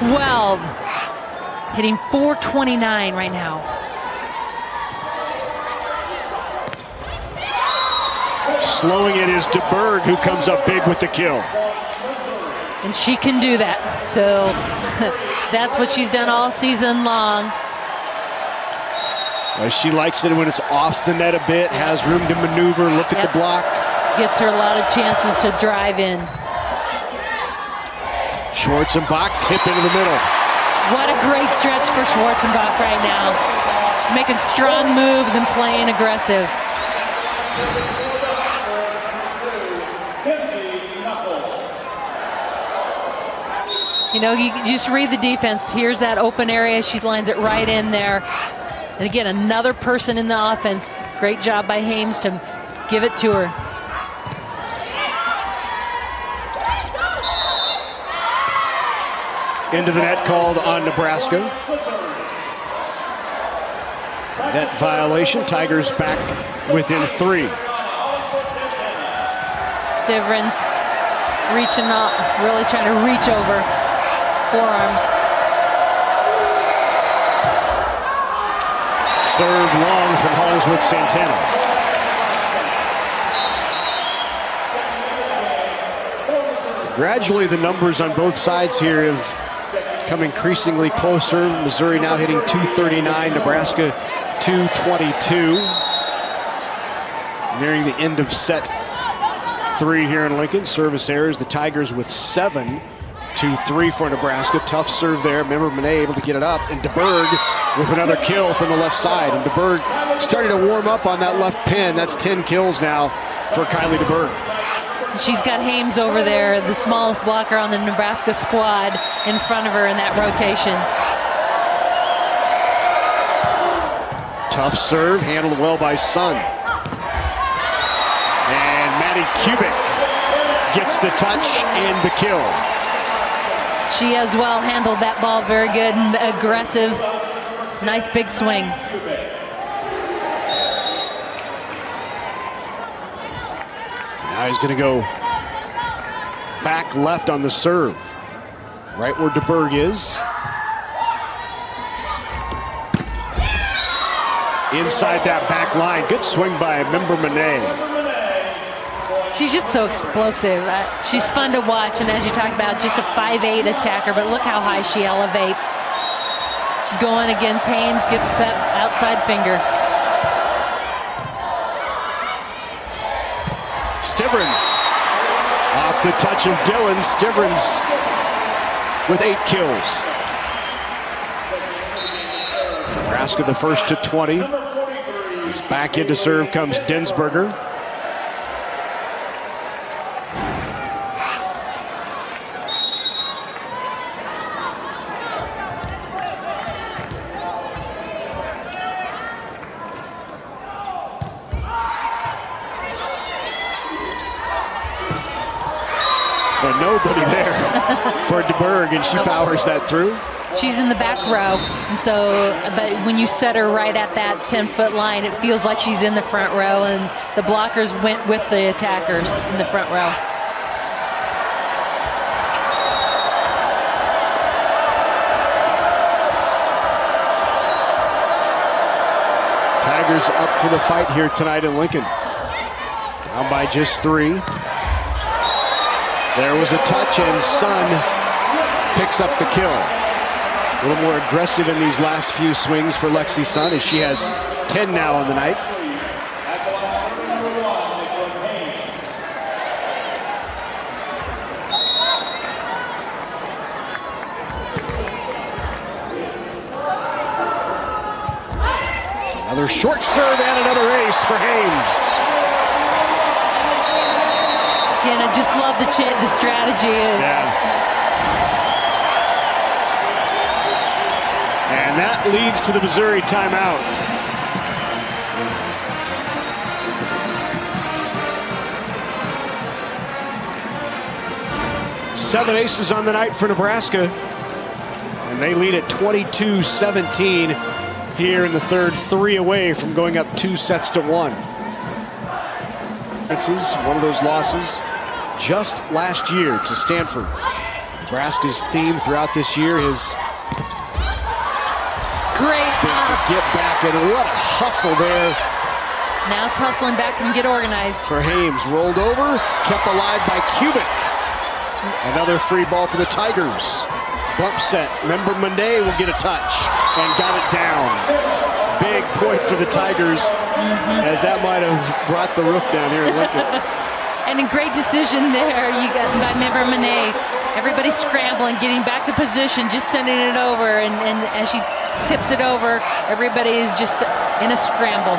12. Hitting .429 right now. Slowing it is DeBerg, who comes up big with the kill. And she can do that. So that's what she's done all season long. Well, she likes it when it's off the net a bit, has room to maneuver, look at the block. Gets her a lot of chances to drive in. Schwarzenbach, tip into the middle. What a great stretch for Schwarzenbach right now. She's making strong moves and playing aggressive. You know, you just read the defense. Here's that open area. She lines it right in there. And again, another person in the offense. Great job by Hames to give it to her. Into the net called on Nebraska. Net violation. Tigers back within 3. Stivrins reaching up, really trying to reach over. Forearms. serve long from Hollingsworth Santana. Gradually, the numbers on both sides here have come increasingly closer. Missouri now hitting .239, Nebraska .222. Nearing the end of set 3 here in Lincoln. Service errors, the Tigers with 7. 2-3 for Nebraska. Tough serve there. Remember, Monet able to get it up. And DeBerg with another kill from the left side. And DeBerg starting to warm up on that left pin. That's 10 kills now for Kylie DeBerg. She's got Hames over there, the smallest blocker on the Nebraska squad, in front of her in that rotation. Tough serve, handled well by Sun. And Maddie Kubik gets the touch and the kill. She as well handled that ball very good and aggressive. Nice big swing. So now he's going to go back left on the serve. Right where DeBerg is. Inside that back line. Good swing by Member Monet. She's just so explosive. She's fun to watch, and as you talk about, just a 5'8" attacker, but look how high she elevates. She's going against Hames, gets that outside finger. Stivrins, off the touch of Dillon. Stivrins with 8 kills. Nebraska the first to 20. As back into serve comes Densberger. But nobody there for DeBerg, and she powers that through. She's in the back row, and so, but when you set her right at that 10-foot line, it feels like she's in the front row, and the blockers went with the attackers in the front row. Tigers up for the fight here tonight in Lincoln. Down by just 3. There was a touch, and Sun picks up the kill. A little more aggressive in these last few swings for Lexi Sun, as she has 10 now on the night. Another short serve and another ace for Hames. Yeah, and I just love the strategy. Yeah. And that leads to the Missouri timeout. Seven aces on the night for Nebraska. And they lead at 22-17 here in the third, 3 away from going up 2 sets to 1. It's one of those losses just last year to Stanford. Nebraska's theme throughout this year is great get back, and what a hustle there. Now it's hustling back and get organized. For Hames, rolled over, kept alive by Kubik. Another free ball for the Tigers. Bump set, remember Monet will get a touch and got it down. Big point for the Tigers, as that might have brought the roof down here in Lincoln. And a great decision there, you got by member Monet. Everybody scrambling, getting back to position, just sending it over, and as she tips it over, everybody is just in a scramble.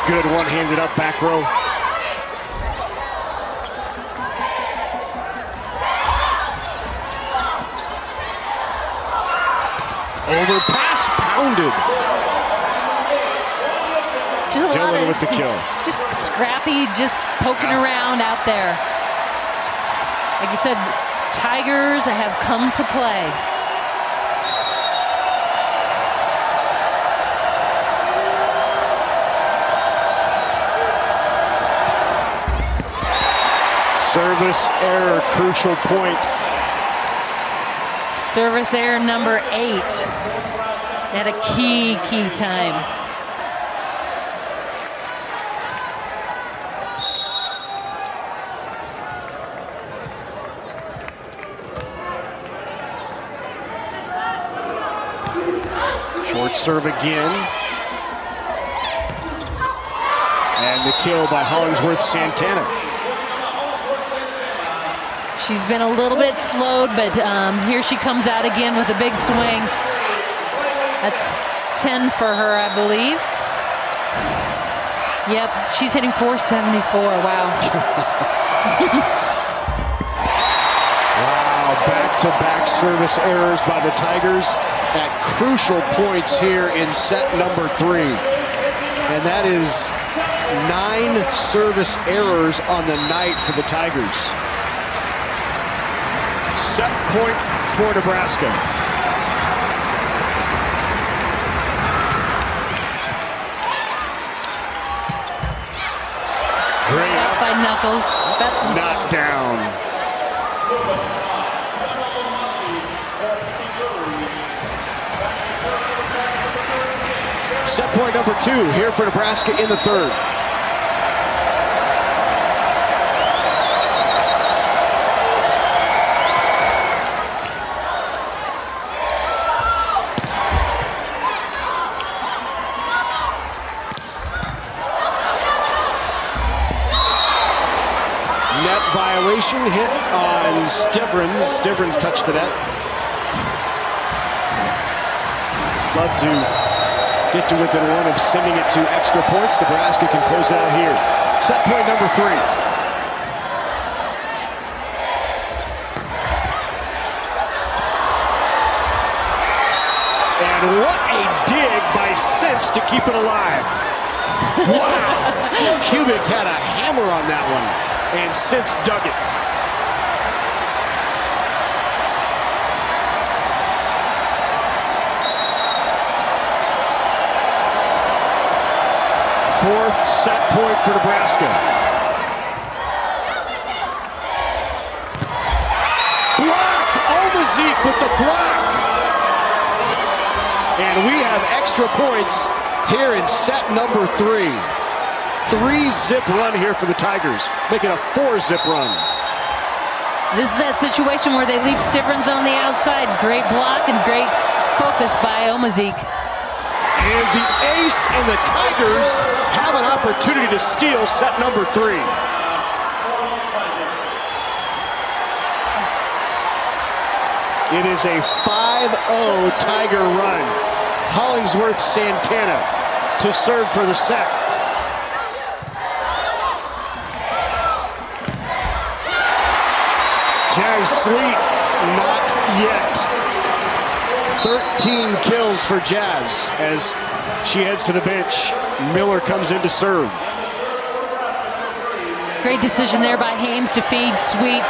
Good one-handed up back row. Overpass, pounded. Just a lot Dillon of, with the kill. Just scrappy, just poking around out there. Like you said, Tigers have come to play. Service error, crucial point. Service error number 8 at a key time. Short serve again. And the kill by Hollingsworth Santana. She's been a little bit slowed, but here she comes out again with a big swing. That's 10 for her, I believe. Yep, she's hitting 474. Wow. Wow, back-to-back service errors by the Tigers at crucial points here in set number 3. And that is 9 service errors on the night for the Tigers. Set point for Nebraska. Great out by Knuckles. Knocked down. Set point number 2 here for Nebraska in the 3rd. Net violation hit on Stivrins. Stivrins touched the net. Love to get to within 1 of sending it to extra points. Nebraska can close it out here. Set point number 3. And what a dig by Sense to keep it alive. Wow. Kubik had a hammer on that one, and Sense dug it. Fourth set point for Nebraska. Block! Omazik with the block. And we have extra points here in set number 3. 3-zip run here for the Tigers, making a 4-zip run. This is that situation where they leave Stivrins on the outside. Great block and great focus by Omazik. And the ace and the Tigers have an opportunity to steal set number 3. It is a 5-0 Tiger run. Hollingsworth Santana to serve for the set. Jazz Sweet, not yet. 13 kills for Jazz as she heads to the bench. Miller comes in to serve. Great decision there by Hames to feed Sweet.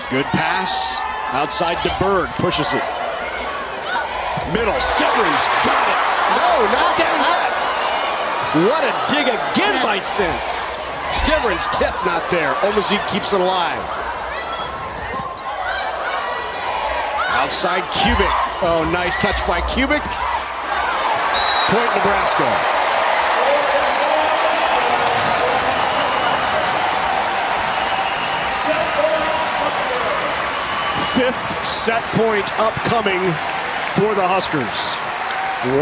Good pass outside DeBerg, pushes it. Middle, Stivrins got it. No, not down yet. What a dig again by Sense. Stivrins tip not there. Omazik keeps it alive. Outside Kubik. Oh, nice touch by Kubik. Point Nebraska. Fifth set point upcoming for the Huskers.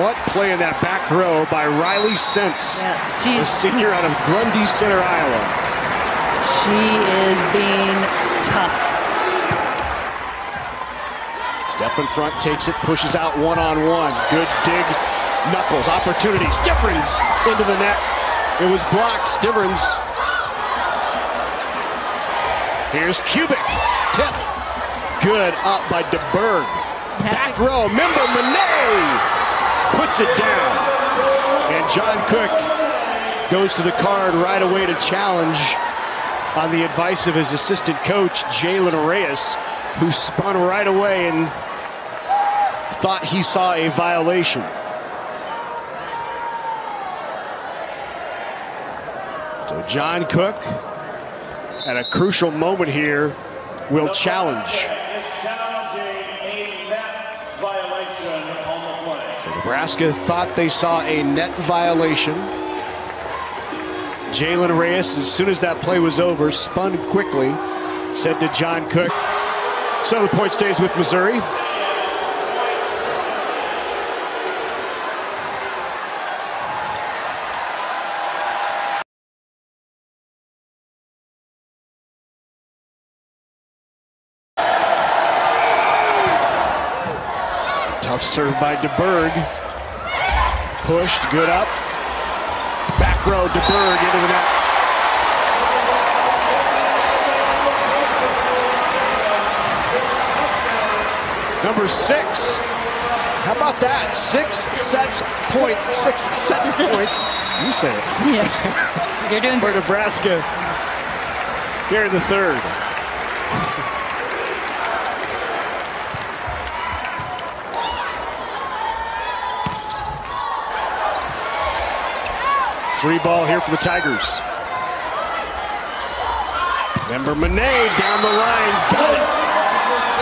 What play in that back row by Riley Sense, yes, the senior out of Grundy Center, Iowa. She is being tough. Step in front, takes it, pushes out one-on-one. Good dig, Knuckles, opportunity. Stivrins into the net. It was blocked, Stivrins. Here's Kubik, tip. Good up by DeBerg. Back row, member Monet puts it down. And John Cook goes to the card right away to challenge on the advice of his assistant coach, Jalen Reyes, who spun right away and thought he saw a violation. So John Cook, at a crucial moment here, will challenge. So Nebraska thought they saw a net violation. Jalen Reyes, as soon as that play was over, spun quickly, said to John Cook. So the point stays with Missouri. Tough serve by DeBerg. Pushed, good up. Back row, DeBerg into the net. Number 6. How about that? 6 set points. You say it. Yeah. You're doing for great. Nebraska here in the third. Free ball here for the Tigers. Remember Monet down the line, got it.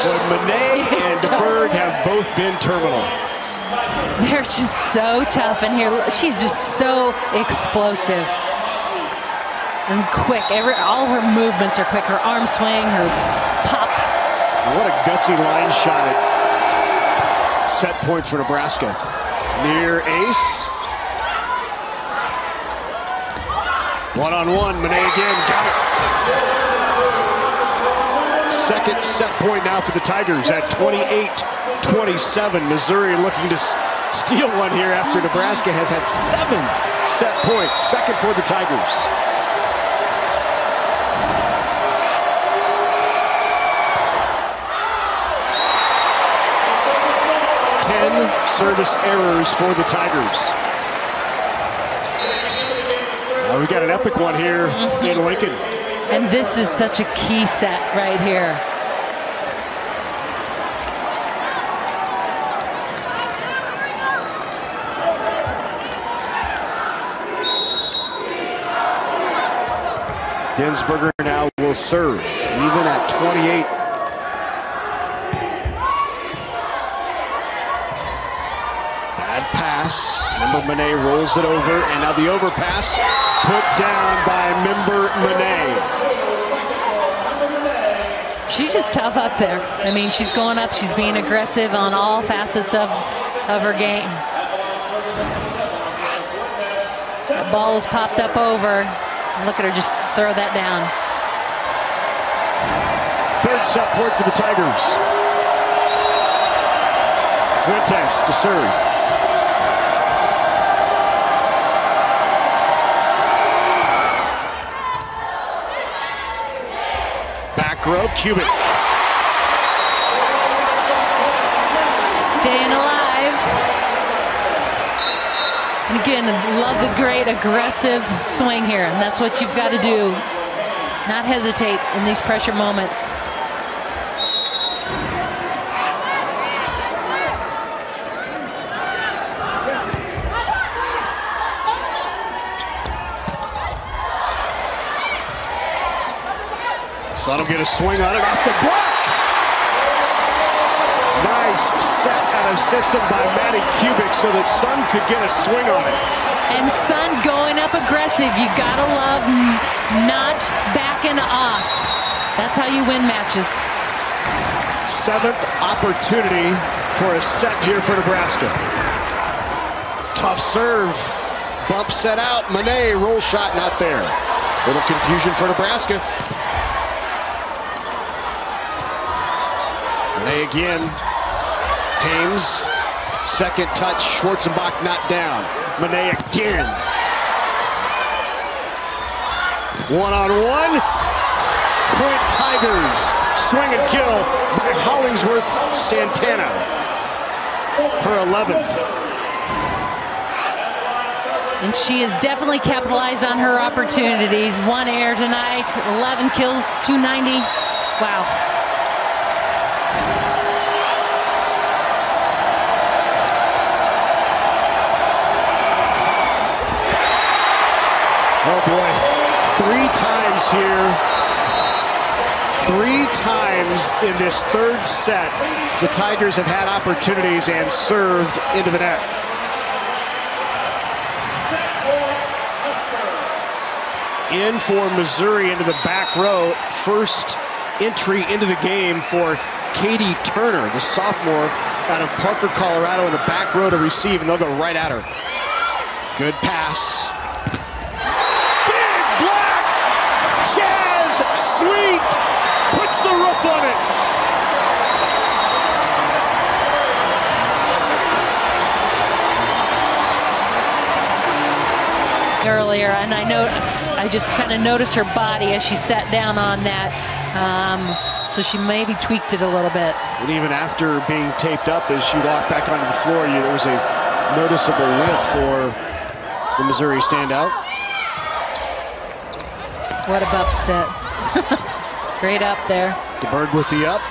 But Monet and DeBerg have both been terminal. They're just so tough in here. She's just so explosive and quick. All her movements are quick. Her arm swing, her pop. What a gutsy line shot. Set point for Nebraska. Near ace. One-on-one, Monet again, got it. Second set point now for the Tigers at 28-27. Missouri looking to steal one here after Nebraska has had 7 set points. Second for the Tigers. Service errors for the Tigers. We've got an epic one here in Lincoln. And this is such a key set right here. Dinsberger now will serve, even at 28. Bad pass. Member Monet rolls it over, and now the overpass put down by Member Monet. She's just tough up there. I mean, she's going up, she's being aggressive on all facets of her game. That ball is popped up over. Look at her just throw that down. Third set point for the Tigers. Fuentes to serve. Row, Cubic. Staying alive. And again, love the great aggressive swing here. And that's what you've got to do. Not hesitate in these pressure moments. Sun will get a swing on it off the block. Nice set out of system by Maddie Cubic so that Sun could get a swing on it. And Sun going up aggressive. You gotta love not backing off. That's how you win matches. 7th opportunity for a set here for Nebraska. Tough serve. Bump set out. Monet roll shot not there. Little confusion for Nebraska. Monet again. Hames. Second touch. Schwarzenbach not down. Monet again. One-on-one. Point Tigers. Swing and kill by Hollingsworth Santana. Her 11th. And she has definitely capitalized on her opportunities. 1 air tonight, 11 kills, 290. Wow. times here. 3 times in this third set, the Tigers have had opportunities and served into the net. In for Missouri into the back row. First entry into the game for Katie Turner, the sophomore out of Parker, Colorado, in the back row to receive, and they'll go right at her. Good pass. Big block! Jazz Sweet puts the roof on it. Earlier, and I just kind of noticed her body as she sat down on that. So she maybe tweaked it a little bit. And even after being taped up, as she walked back onto the floor, there was a noticeable limp for the Missouri standout. What a bump set. Great up there. DeBerg with the up.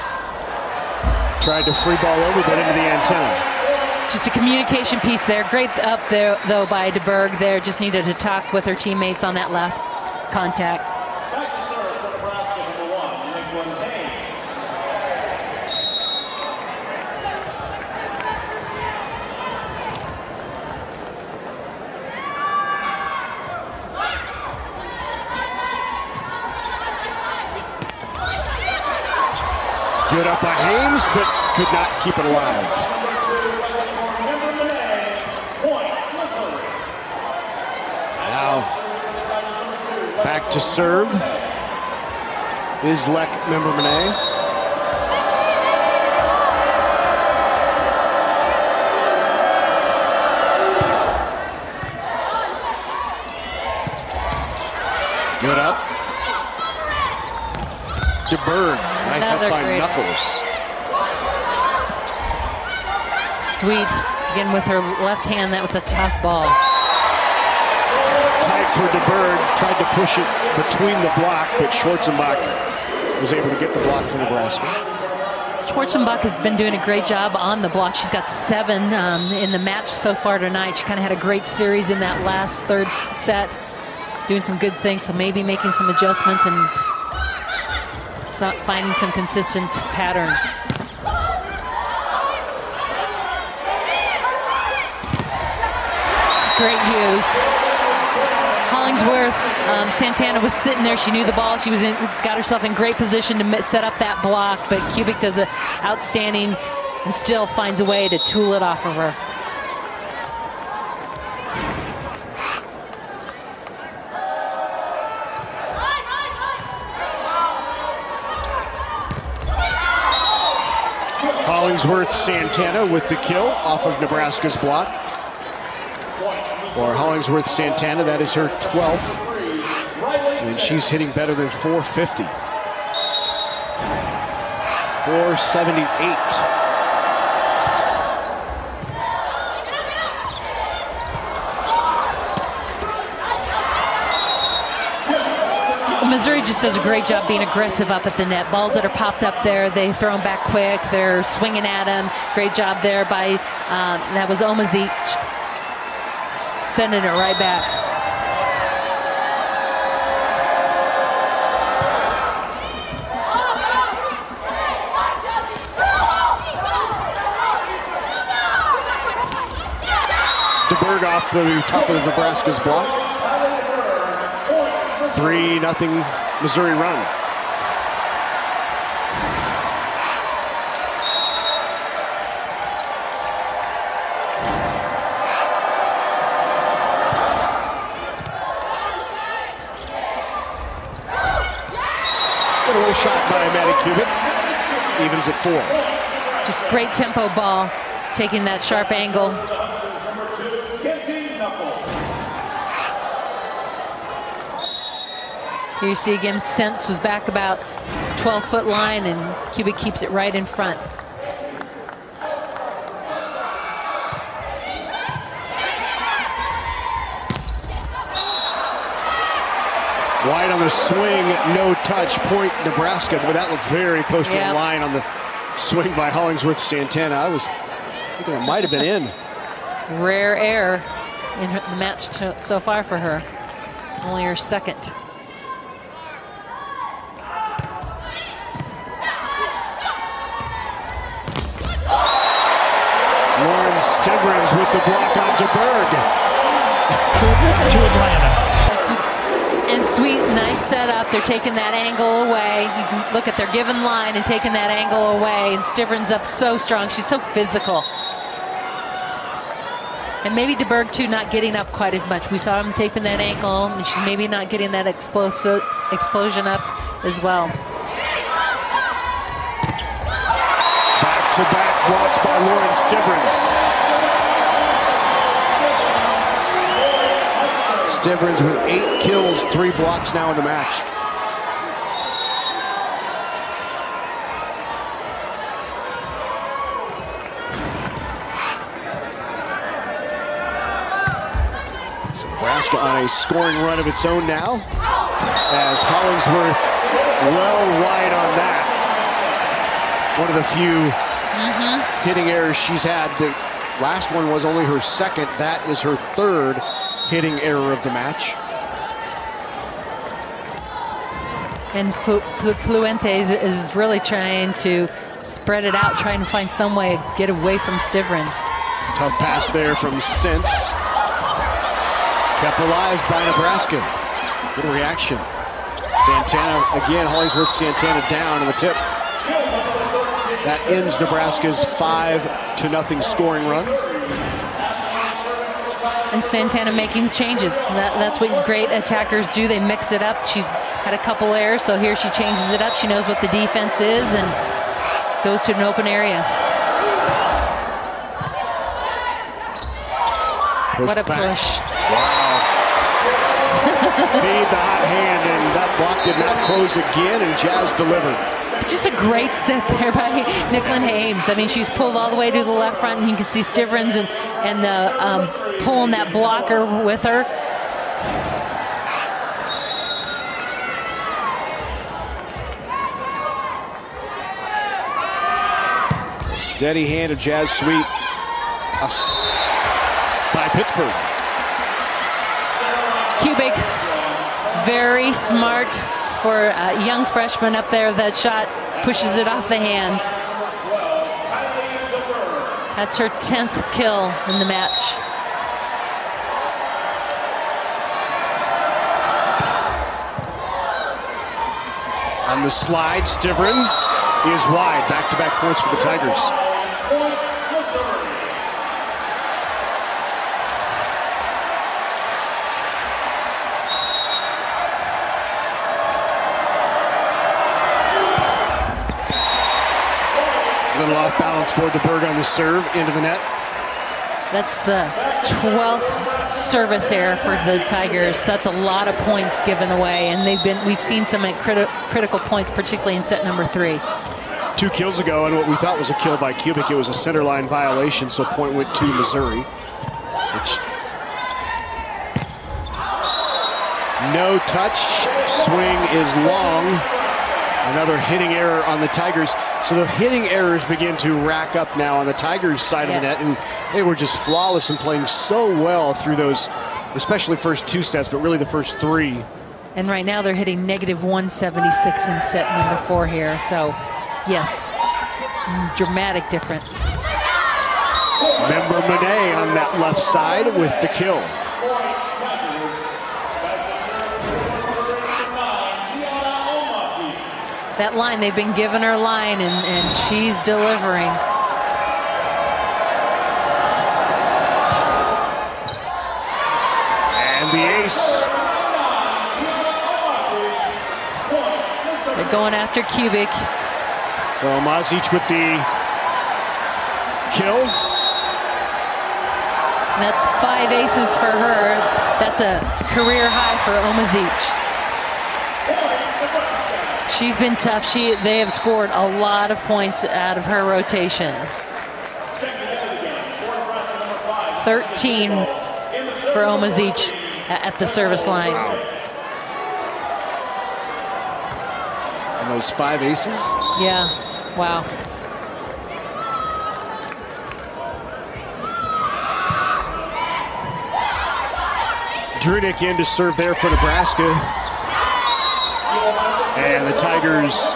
Tried to free ball over, but into the antenna. Just a communication piece there. Great up there, though, by DeBerg there. Just needed to talk with her teammates on that last contact. Good up by Hames, but could not keep it alive. Now, back to serve is Lek Membermanet. Good up. DeBerg. Nice up by Knuckles. Sweet. Again with her left hand, that was a tough ball. Tight for DeBerg. Tried to push it between the block, but Schwarzenbach was able to get the block for Nebraska. Schwarzenbach has been doing a great job on the block. She's got 7 in the match so far tonight. She kind of had a great series in that last third set, doing some good things, so maybe making some adjustments and finding some consistent patterns. Great use. Hollingsworth, Santana was sitting there. She knew the ball. She was got herself in great position to set up that block, but Kubik does an outstanding and still finds a way to tool it off of her. Hollingsworth Santana with the kill off of Nebraska's block. For Hollingsworth Santana, that is her 12th. And she's hitting better than 450. 478. Missouri just does a great job being aggressive up at the net. Balls that are popped up there, they throw them back quick. They're swinging at them. Great job there by, that was Omazic, sending it right back. DeBerg off the top of Nebraska's block. 3-0 Missouri run. Got a little shot by Maddie Kubik. Evens at 4. Just great tempo ball, taking that sharp angle. Here you see again, Sense was back about 12-foot line, and Kubik keeps it right in front. Wide on the swing, no touch, point Nebraska. Boy, that looked very close to the line on the swing by Hollingsworth Santana. I was thinking it might have been in. Rare error in the match so far for her. Only her second. Lauren Stivrins with the block on DeBerg. To Atlanta. And Sweet, nice setup. They're taking that angle away. You can look at their given line and taking that angle away. And Stivrins up so strong. She's so physical. And maybe DeBerg, too, not getting up quite as much. We saw him taping that ankle, and she's maybe not getting that explosion up as well. Back-to-back blocks by Lauren Stivrins. Stivrins with 8 kills, 3 blocks now in the match. Nebraska on a scoring run of its own now, as Hollingsworth well wide on that. One of the few hitting errors she's had. The last one was only her second. That is her third hitting error of the match. And Fluentes is really trying to spread it out, trying to find some way to get away from Stivrins. Tough pass there from Sintz. Kept alive by Nebraska. Good reaction. Santana, again, Hollingsworth Santana down in the tip. That ends Nebraska's 5-0 scoring run. And Santana making changes. That's what great attackers do. They mix it up. She's had a couple errors, so here she changes it up. She knows what the defense is and goes to an open area. What a push. Wow. Feed the hot hand, and that block did not close again, and Jazz delivered. Just a great set there by Nicklin Hames. I mean, she's pulled all the way to the left front, and you can see Stivrins and pulling that blocker with her. A steady hand of Jazz Sweet by Pittsburgh. Kubik, very smart for a young freshman up there. That shot pushes it off the hands. That's her 10th kill in the match. On the slide, Stivrins is wide. Back-to-back points for the Tigers. A little off balance for DeBerg on the serve into the net. That's the 12th service error for the Tigers. That's a lot of points given away, and we've seen some at critical points, particularly in set number 3. 2 kills ago, and what we thought was a kill by Kubik, it was a center line violation, so point went to Missouri. No touch, swing is long. Another hitting error on the Tigers. So the hitting errors begin to rack up now on the Tigers' side of the net, and they were just flawless and playing so well through those, especially first 2 sets, but really the first 3. And right now they're hitting -176 in set number 4 here. So, yes, dramatic difference. Member Monet on that left side with the kill. That line, they've been giving her line, and she's delivering. And the ace. They're going after Kubik. So Mazic with the kill. That's 5 aces for her. That's a career high for Omazic. She's been tough. They have scored a lot of points out of her rotation. 13 for Omazic at the service line. Wow. And those 5 aces? Yeah, wow. Drunick in to serve there for Nebraska. And the Tigers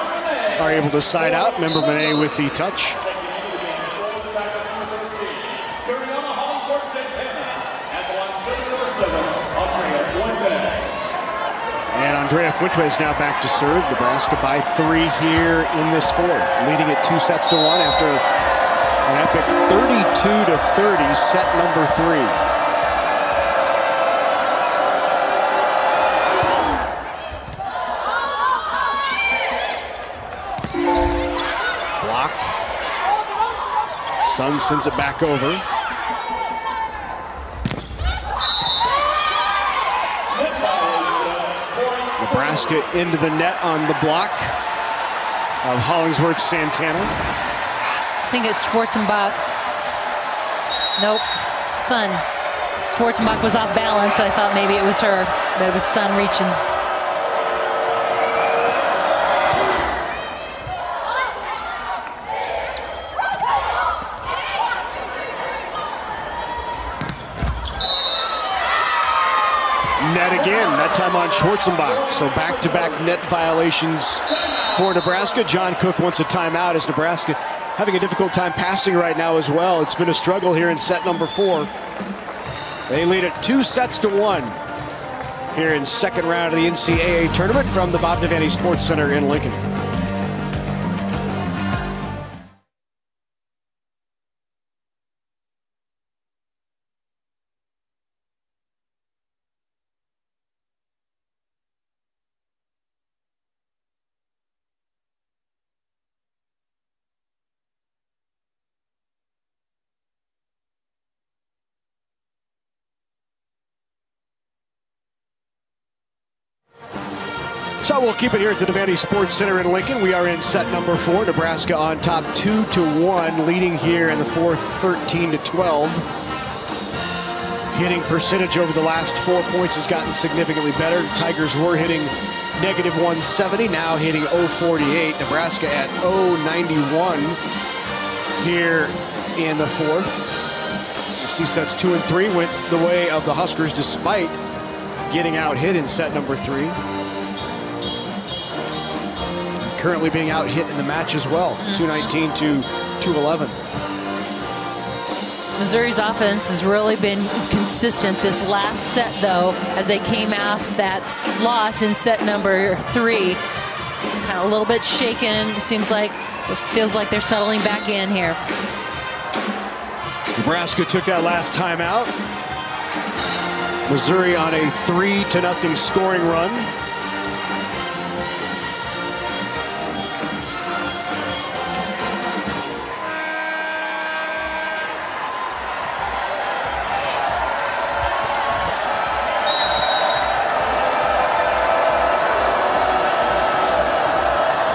are able to side out. Member Monet with the touch. Andrea Fuentes now back to serve. Nebraska by 3 here in this fourth, leading it 2-1 after an epic 32-30 set number 3. Block. Sun sends it back over. Nebraska into the net on the block of Hollingsworth Santana. I think it's Schwarzenbach. Nope. Sun. Schwarzenbach was off balance. I thought maybe it was her, but it was Sun reaching. Net again, that time on Schwarzenbach. So back-to-back net violations for Nebraska. John Cook wants a timeout as Nebraska having a difficult time passing right now as well. It's been a struggle here in set number 4. They lead it 2-1 here in second round of the NCAA tournament from the Bob Devaney Sports Center in Lincoln. So we'll keep it here at the Devaney Sports Center in Lincoln. We are in set number 4. Nebraska on top 2-1, leading here in the fourth 13-12. Hitting percentage over the last 4 points has gotten significantly better. Tigers were hitting -170, now hitting .048. Nebraska at .091 here in the fourth. You see sets 2 and 3 went the way of the Huskers despite getting out hit in set number 3. Currently being out hit in the match as well, 219 to 211. Missouri's offense has really been consistent this last set, though, as they came off that loss in set number 3. Kind of a little bit shaken. Seems like it feels like they're settling back in here. Nebraska took that last timeout. Missouri on a 3-0 scoring run.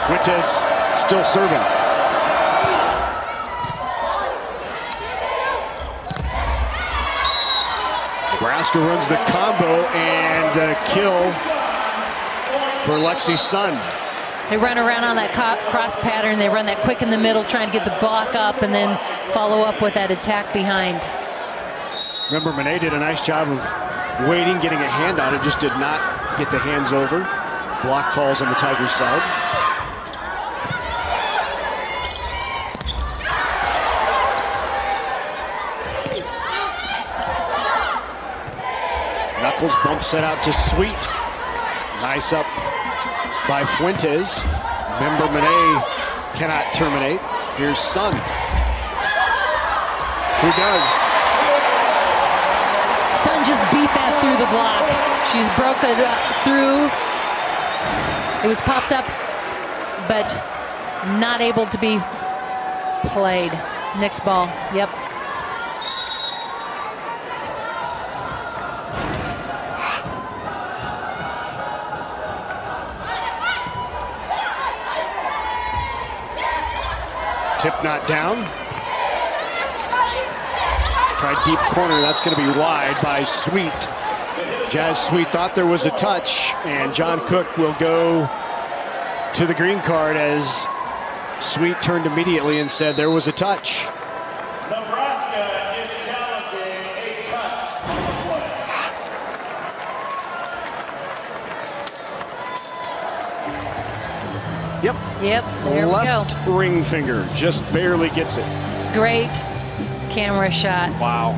Fuentes still serving. Nebraska runs the combo and a kill for Lexi Sun. They run around on that cross pattern. They run that quick in the middle, trying to get the block up and then follow up with that attack behind. Remember, Monet did a nice job of waiting, getting a hand on it, just did not get the hands over. Block falls on the Tigers' side. Knuckles bumps it out to Sweet. Nice up by Fuentes. Remember, Monet cannot terminate. Here's Sun, who does. Sun just beat that through the block. She's broke it through. It was popped up, but not able to be played. Next ball, yep. Tip not down. Try deep corner, that's going to be wide by Sweet. Jazz Sweet thought there was a touch, and John Cook will go to the green card as Sweet turned immediately and said there was a touch. Nebraska is challenging a touch on the play. Yep. Yep, there we go. Left ring finger, just barely gets it. Great camera shot. Wow.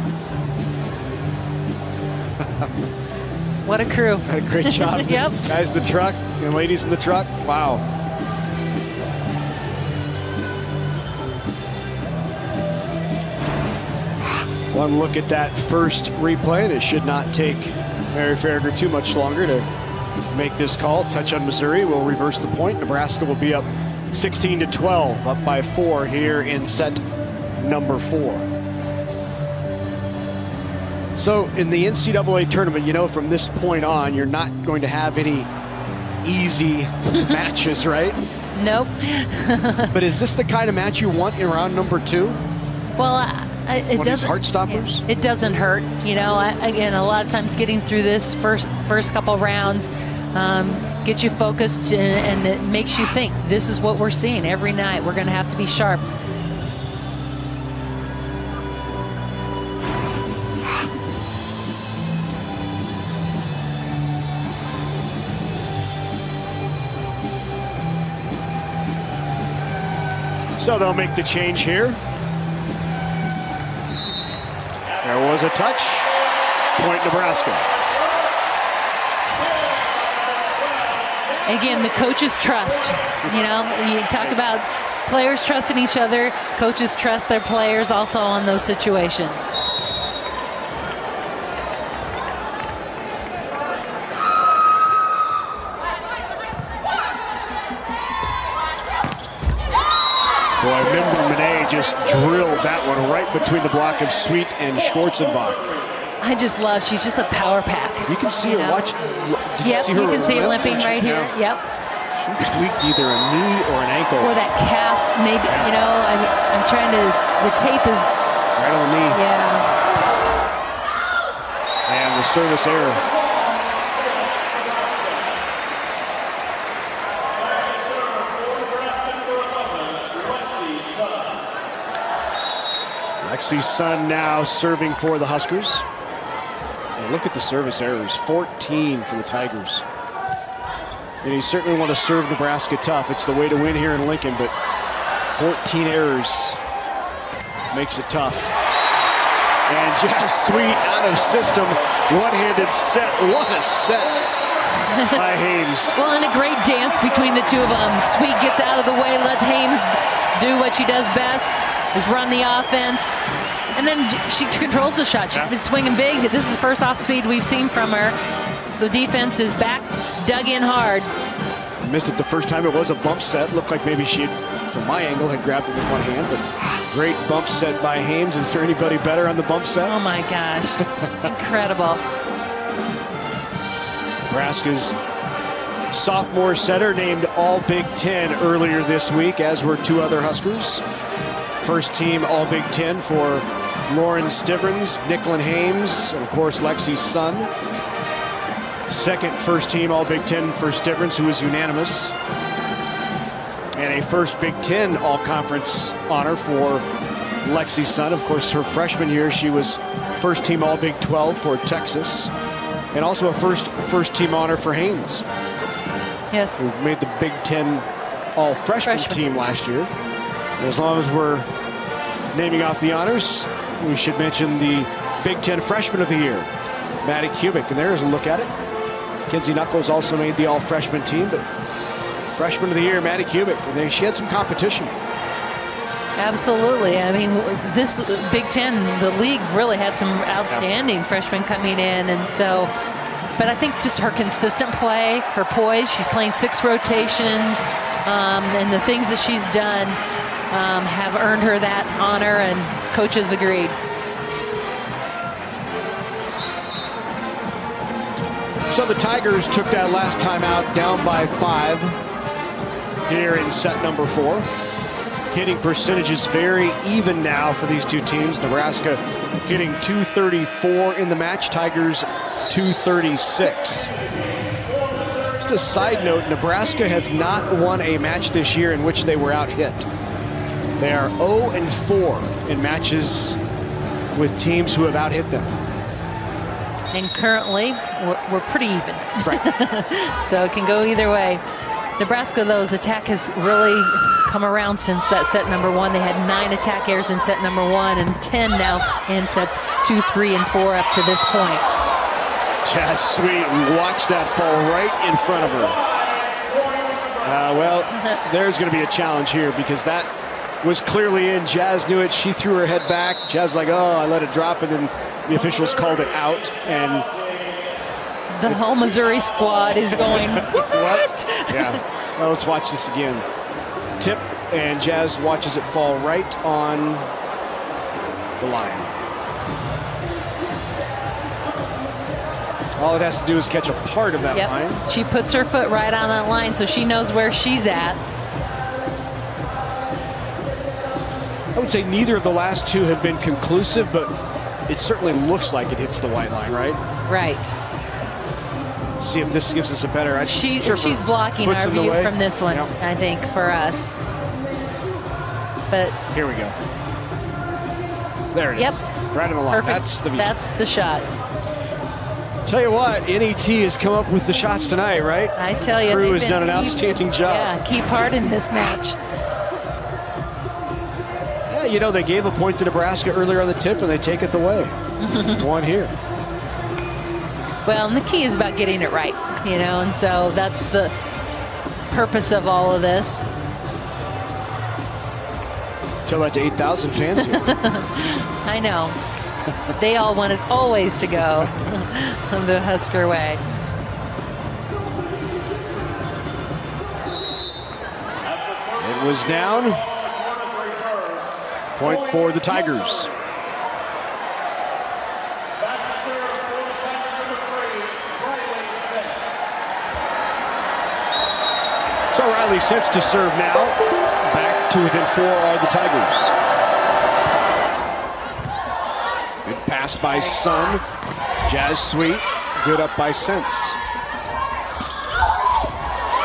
What a crew. Had a great job. Yep. Guys in the truck and ladies in the truck. Wow. One look at that first replay, and it should not take Mary Farragher too much longer to make this call. Touch on Missouri will reverse the point. Nebraska will be up 16-12, up by 4 here in set number 4. So in the NCAA tournament, you know, from this point on, you're not going to have any easy matches, right? Nope. But is this the kind of match you want in round number 2? Well, it doesn't. Heart stoppers. It doesn't hurt, you know. Again, a lot of times getting through this first couple rounds gets you focused, and it makes you think. This is what we're seeing every night. We're going to have to be sharp. So they'll make the change here. There was a touch. Point Nebraska. Again, the coaches trust. You know, you talk about players trusting each other. Coaches trust their players also on those situations. Well, I remember Monet just drilled that one right between the block of Sweet and Schwarzenbach. I just love, she's just a power pack. You can see her, watch. Yep, you can see her limping right here. Yep. She tweaked either a knee or an ankle. Or that calf, maybe, you know, I'm trying to, the tape is. Right on the knee. Yeah. And the service error. Lexi Sun now serving for the Huskers. And look at the service errors, 14 for the Tigers. And you certainly want to serve Nebraska tough. It's the way to win here in Lincoln, but 14 errors makes it tough. And just Sweet out of system, one-handed set. What a set by Hames. Well, and a great dance between the two of them. Sweet gets out of the way, lets Hames do what she does best, is run the offense. And then she controls the shot. She's been swinging big. This is the first off speed we've seen from her. So defense is back, dug in hard. Missed it the first time. It was a bump set. Looked like maybe she had, from my angle, had grabbed it with one hand. But great bump set by Hames. Is there anybody better on the bump set? Oh my gosh, incredible. Nebraska's sophomore setter named All Big Ten earlier this week, as were 2 other Huskers. First team All Big Ten for Lauren Stivrins, Nicklin Hames, and of course Lexi Sun. Second first team All Big Ten for Stivrins, who was unanimous. And a first Big Ten All Conference honor for Lexi Sun. Of course, her freshman year, she was first team All Big 12 for Texas. And also a first team honor for Hames. Yes. Who made the Big Ten All Freshman team last year. And as long as we're naming off the honors, we should mention the Big Ten Freshman of the Year, Maddie Kubik. And there's a look at it. Kinsey Knuckles also made the All-Freshman team, but Freshman of the Year, Maddie Kubik. And she had some competition. Absolutely. I mean, this Big Ten, the league really had some outstanding freshmen coming in. And so, but I think just her consistent play, her poise, she's playing 6 rotations, and the things that she's done have earned her that honor, and coaches agreed. So the Tigers took that last time out down by 5 here in set number 4. Hitting percentages very even now for these two teams. Nebraska hitting .234 in the match, Tigers .236. Just a side note, Nebraska has not won a match this year in which they were out hit. They are 0-4 in matches with teams who have out hit them. And currently, we're pretty even. Right. So it can go either way. Nebraska, those attack has really come around since that set number 1. They had 9 attack errors in set number 1 and 10 now in sets 2, 3, and 4 up to this point. Jazz Sweet, watch that fall right in front of her. Well, there's going to be a challenge here because that was clearly in. Jazz knew it. She threw her head back. Jazz was like, oh, I let it drop, and then the officials called it out. And the whole Missouri squad is going, what? Yeah. Well, let's watch this again. Tip, and Jazz watches it fall right on the line. All it has to do is catch a part of that line. She puts her foot right on that line, so she knows where she's at. I would say neither of the last two have been conclusive, but it certainly looks like it hits the white line, right? Right. See if this gives us a better. She's blocking our view from this one, I think, for us. But here we go. There it is. Right on the line. Perfect. That's the view. That's the shot. Tell you what, NET has come up with the shots tonight, right? I tell you, crew has done an outstanding job. Yeah, key part in this match. Yeah, you know, they gave a point to Nebraska earlier on the tip, and they take it away. One here. Well, and the key is about getting it right, you know, and so that's the purpose of all of this. Tell that to 8,000 fans here. I know. They all wanted always to go the Husker way. It was down. Point for the Tigers. So Riley sets to serve now. Back to within 4 are the Tigers. Good pass by Sun. Jazz Sweet. Good up by Sense.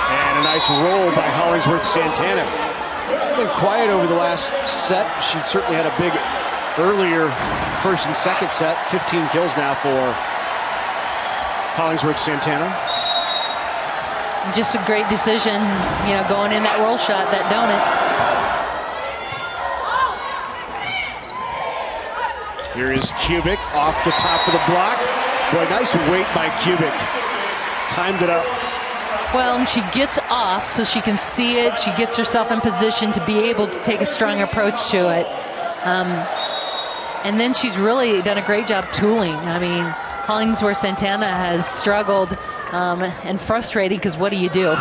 And a nice roll by Hollingsworth Santana. Been quiet over the last set. She certainly had a big earlier first and second set. 15 kills now for Hollingsworth Santana. Just a great decision, you know, going in that roll shot, that donut. Here is Kubik off the top of the block. Boy, nice weight by Kubik. Timed it up. Well, and she gets off so she can see it. She gets herself in position to be able to take a strong approach to it. And then she's really done a great job tooling. I mean, Hollingsworth Santana has struggled and frustrated because what do you do? In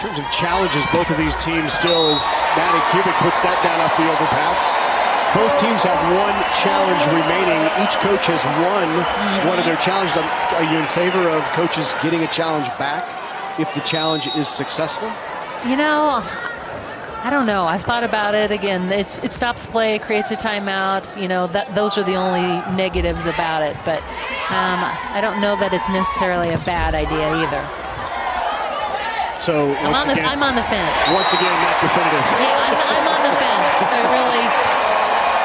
terms of challenges, both of these teams still, as Maddie Kubik puts that down off the overpass. Both teams have one challenge remaining. Each coach has won one of their challenges. Are you in favor of coaches getting a challenge back if the challenge is successful? You know, I don't know. I've thought about it. Again, it stops play, it creates a timeout. You know, those are the only negatives about it. But I don't know that it's necessarily a bad idea either. So I'm on the fence. Once again, not definitive. Yeah, I'm on the fence. I really.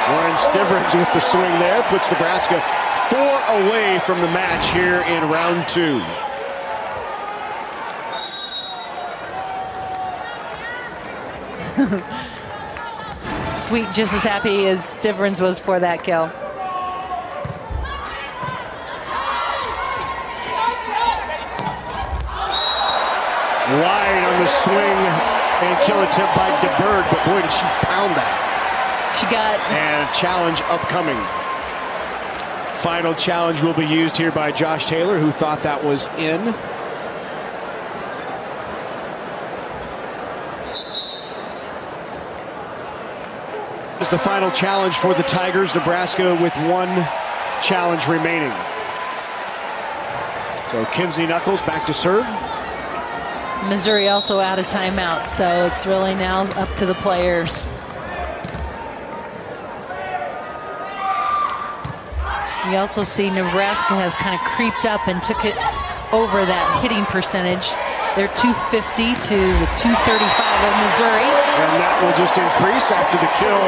Warren Stivrins with the swing there puts Nebraska 4 away from the match here in round 2. Sweet, just as happy as Stivrins was for that kill. Wide on the swing and kill attempt by DeBerg, but boy, did she pound that. She got... And a challenge upcoming. Final challenge will be used here by Josh Taylor, who thought that was in. Is the final challenge for the Tigers. Nebraska with one challenge remaining. So Kinsey Knuckles back to serve. Missouri also out of timeout, so it's really now up to the players. You also see Nebraska has kind of creeped up and took it over that hitting percentage. They're 250 to the 235 of Missouri. And that will just increase after the kill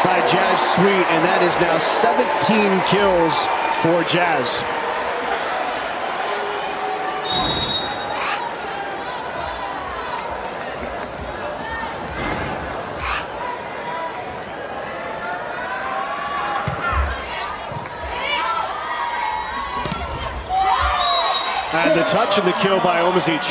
by Jazz Sweet, and that is now 17 kills for Jazz. And the touch and the kill by Omazic.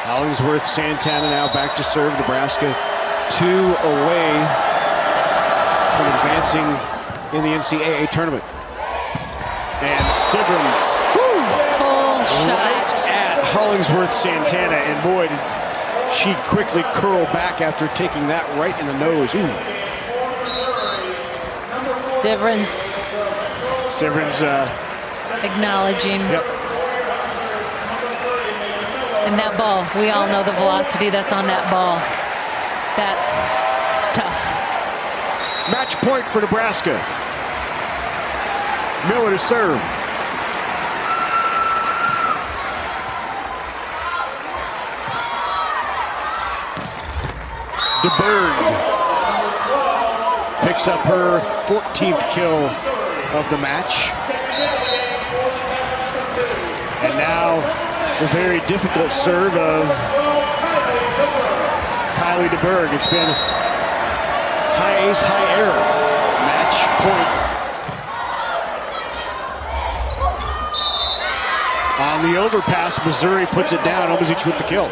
Hollingsworth, Santana now back to serve. Nebraska 2 away from advancing in the NCAA tournament. And Stivrins. Full shot. Right at Hollingsworth, Santana. And boy, did she quickly curl back after taking that right in the nose. Ooh. Stivrins acknowledging. Yep. And that ball, we all know the velocity that's on that ball. That's tough. Match point for Nebraska. Miller to serve. DeBerg picks up her 14th kill of the match. And now the very difficult serve of Kylie DeBerg. It's been high ace, high error. Match point. On the overpass, Missouri puts it down. Omazic with the kill.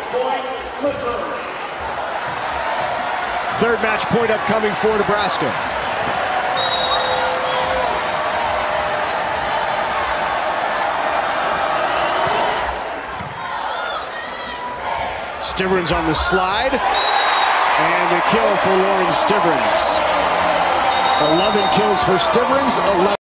Third match point upcoming for Nebraska. Stivrins on the slide, and the kill for Lauren Stivrins. 11 kills for Stivrins, 11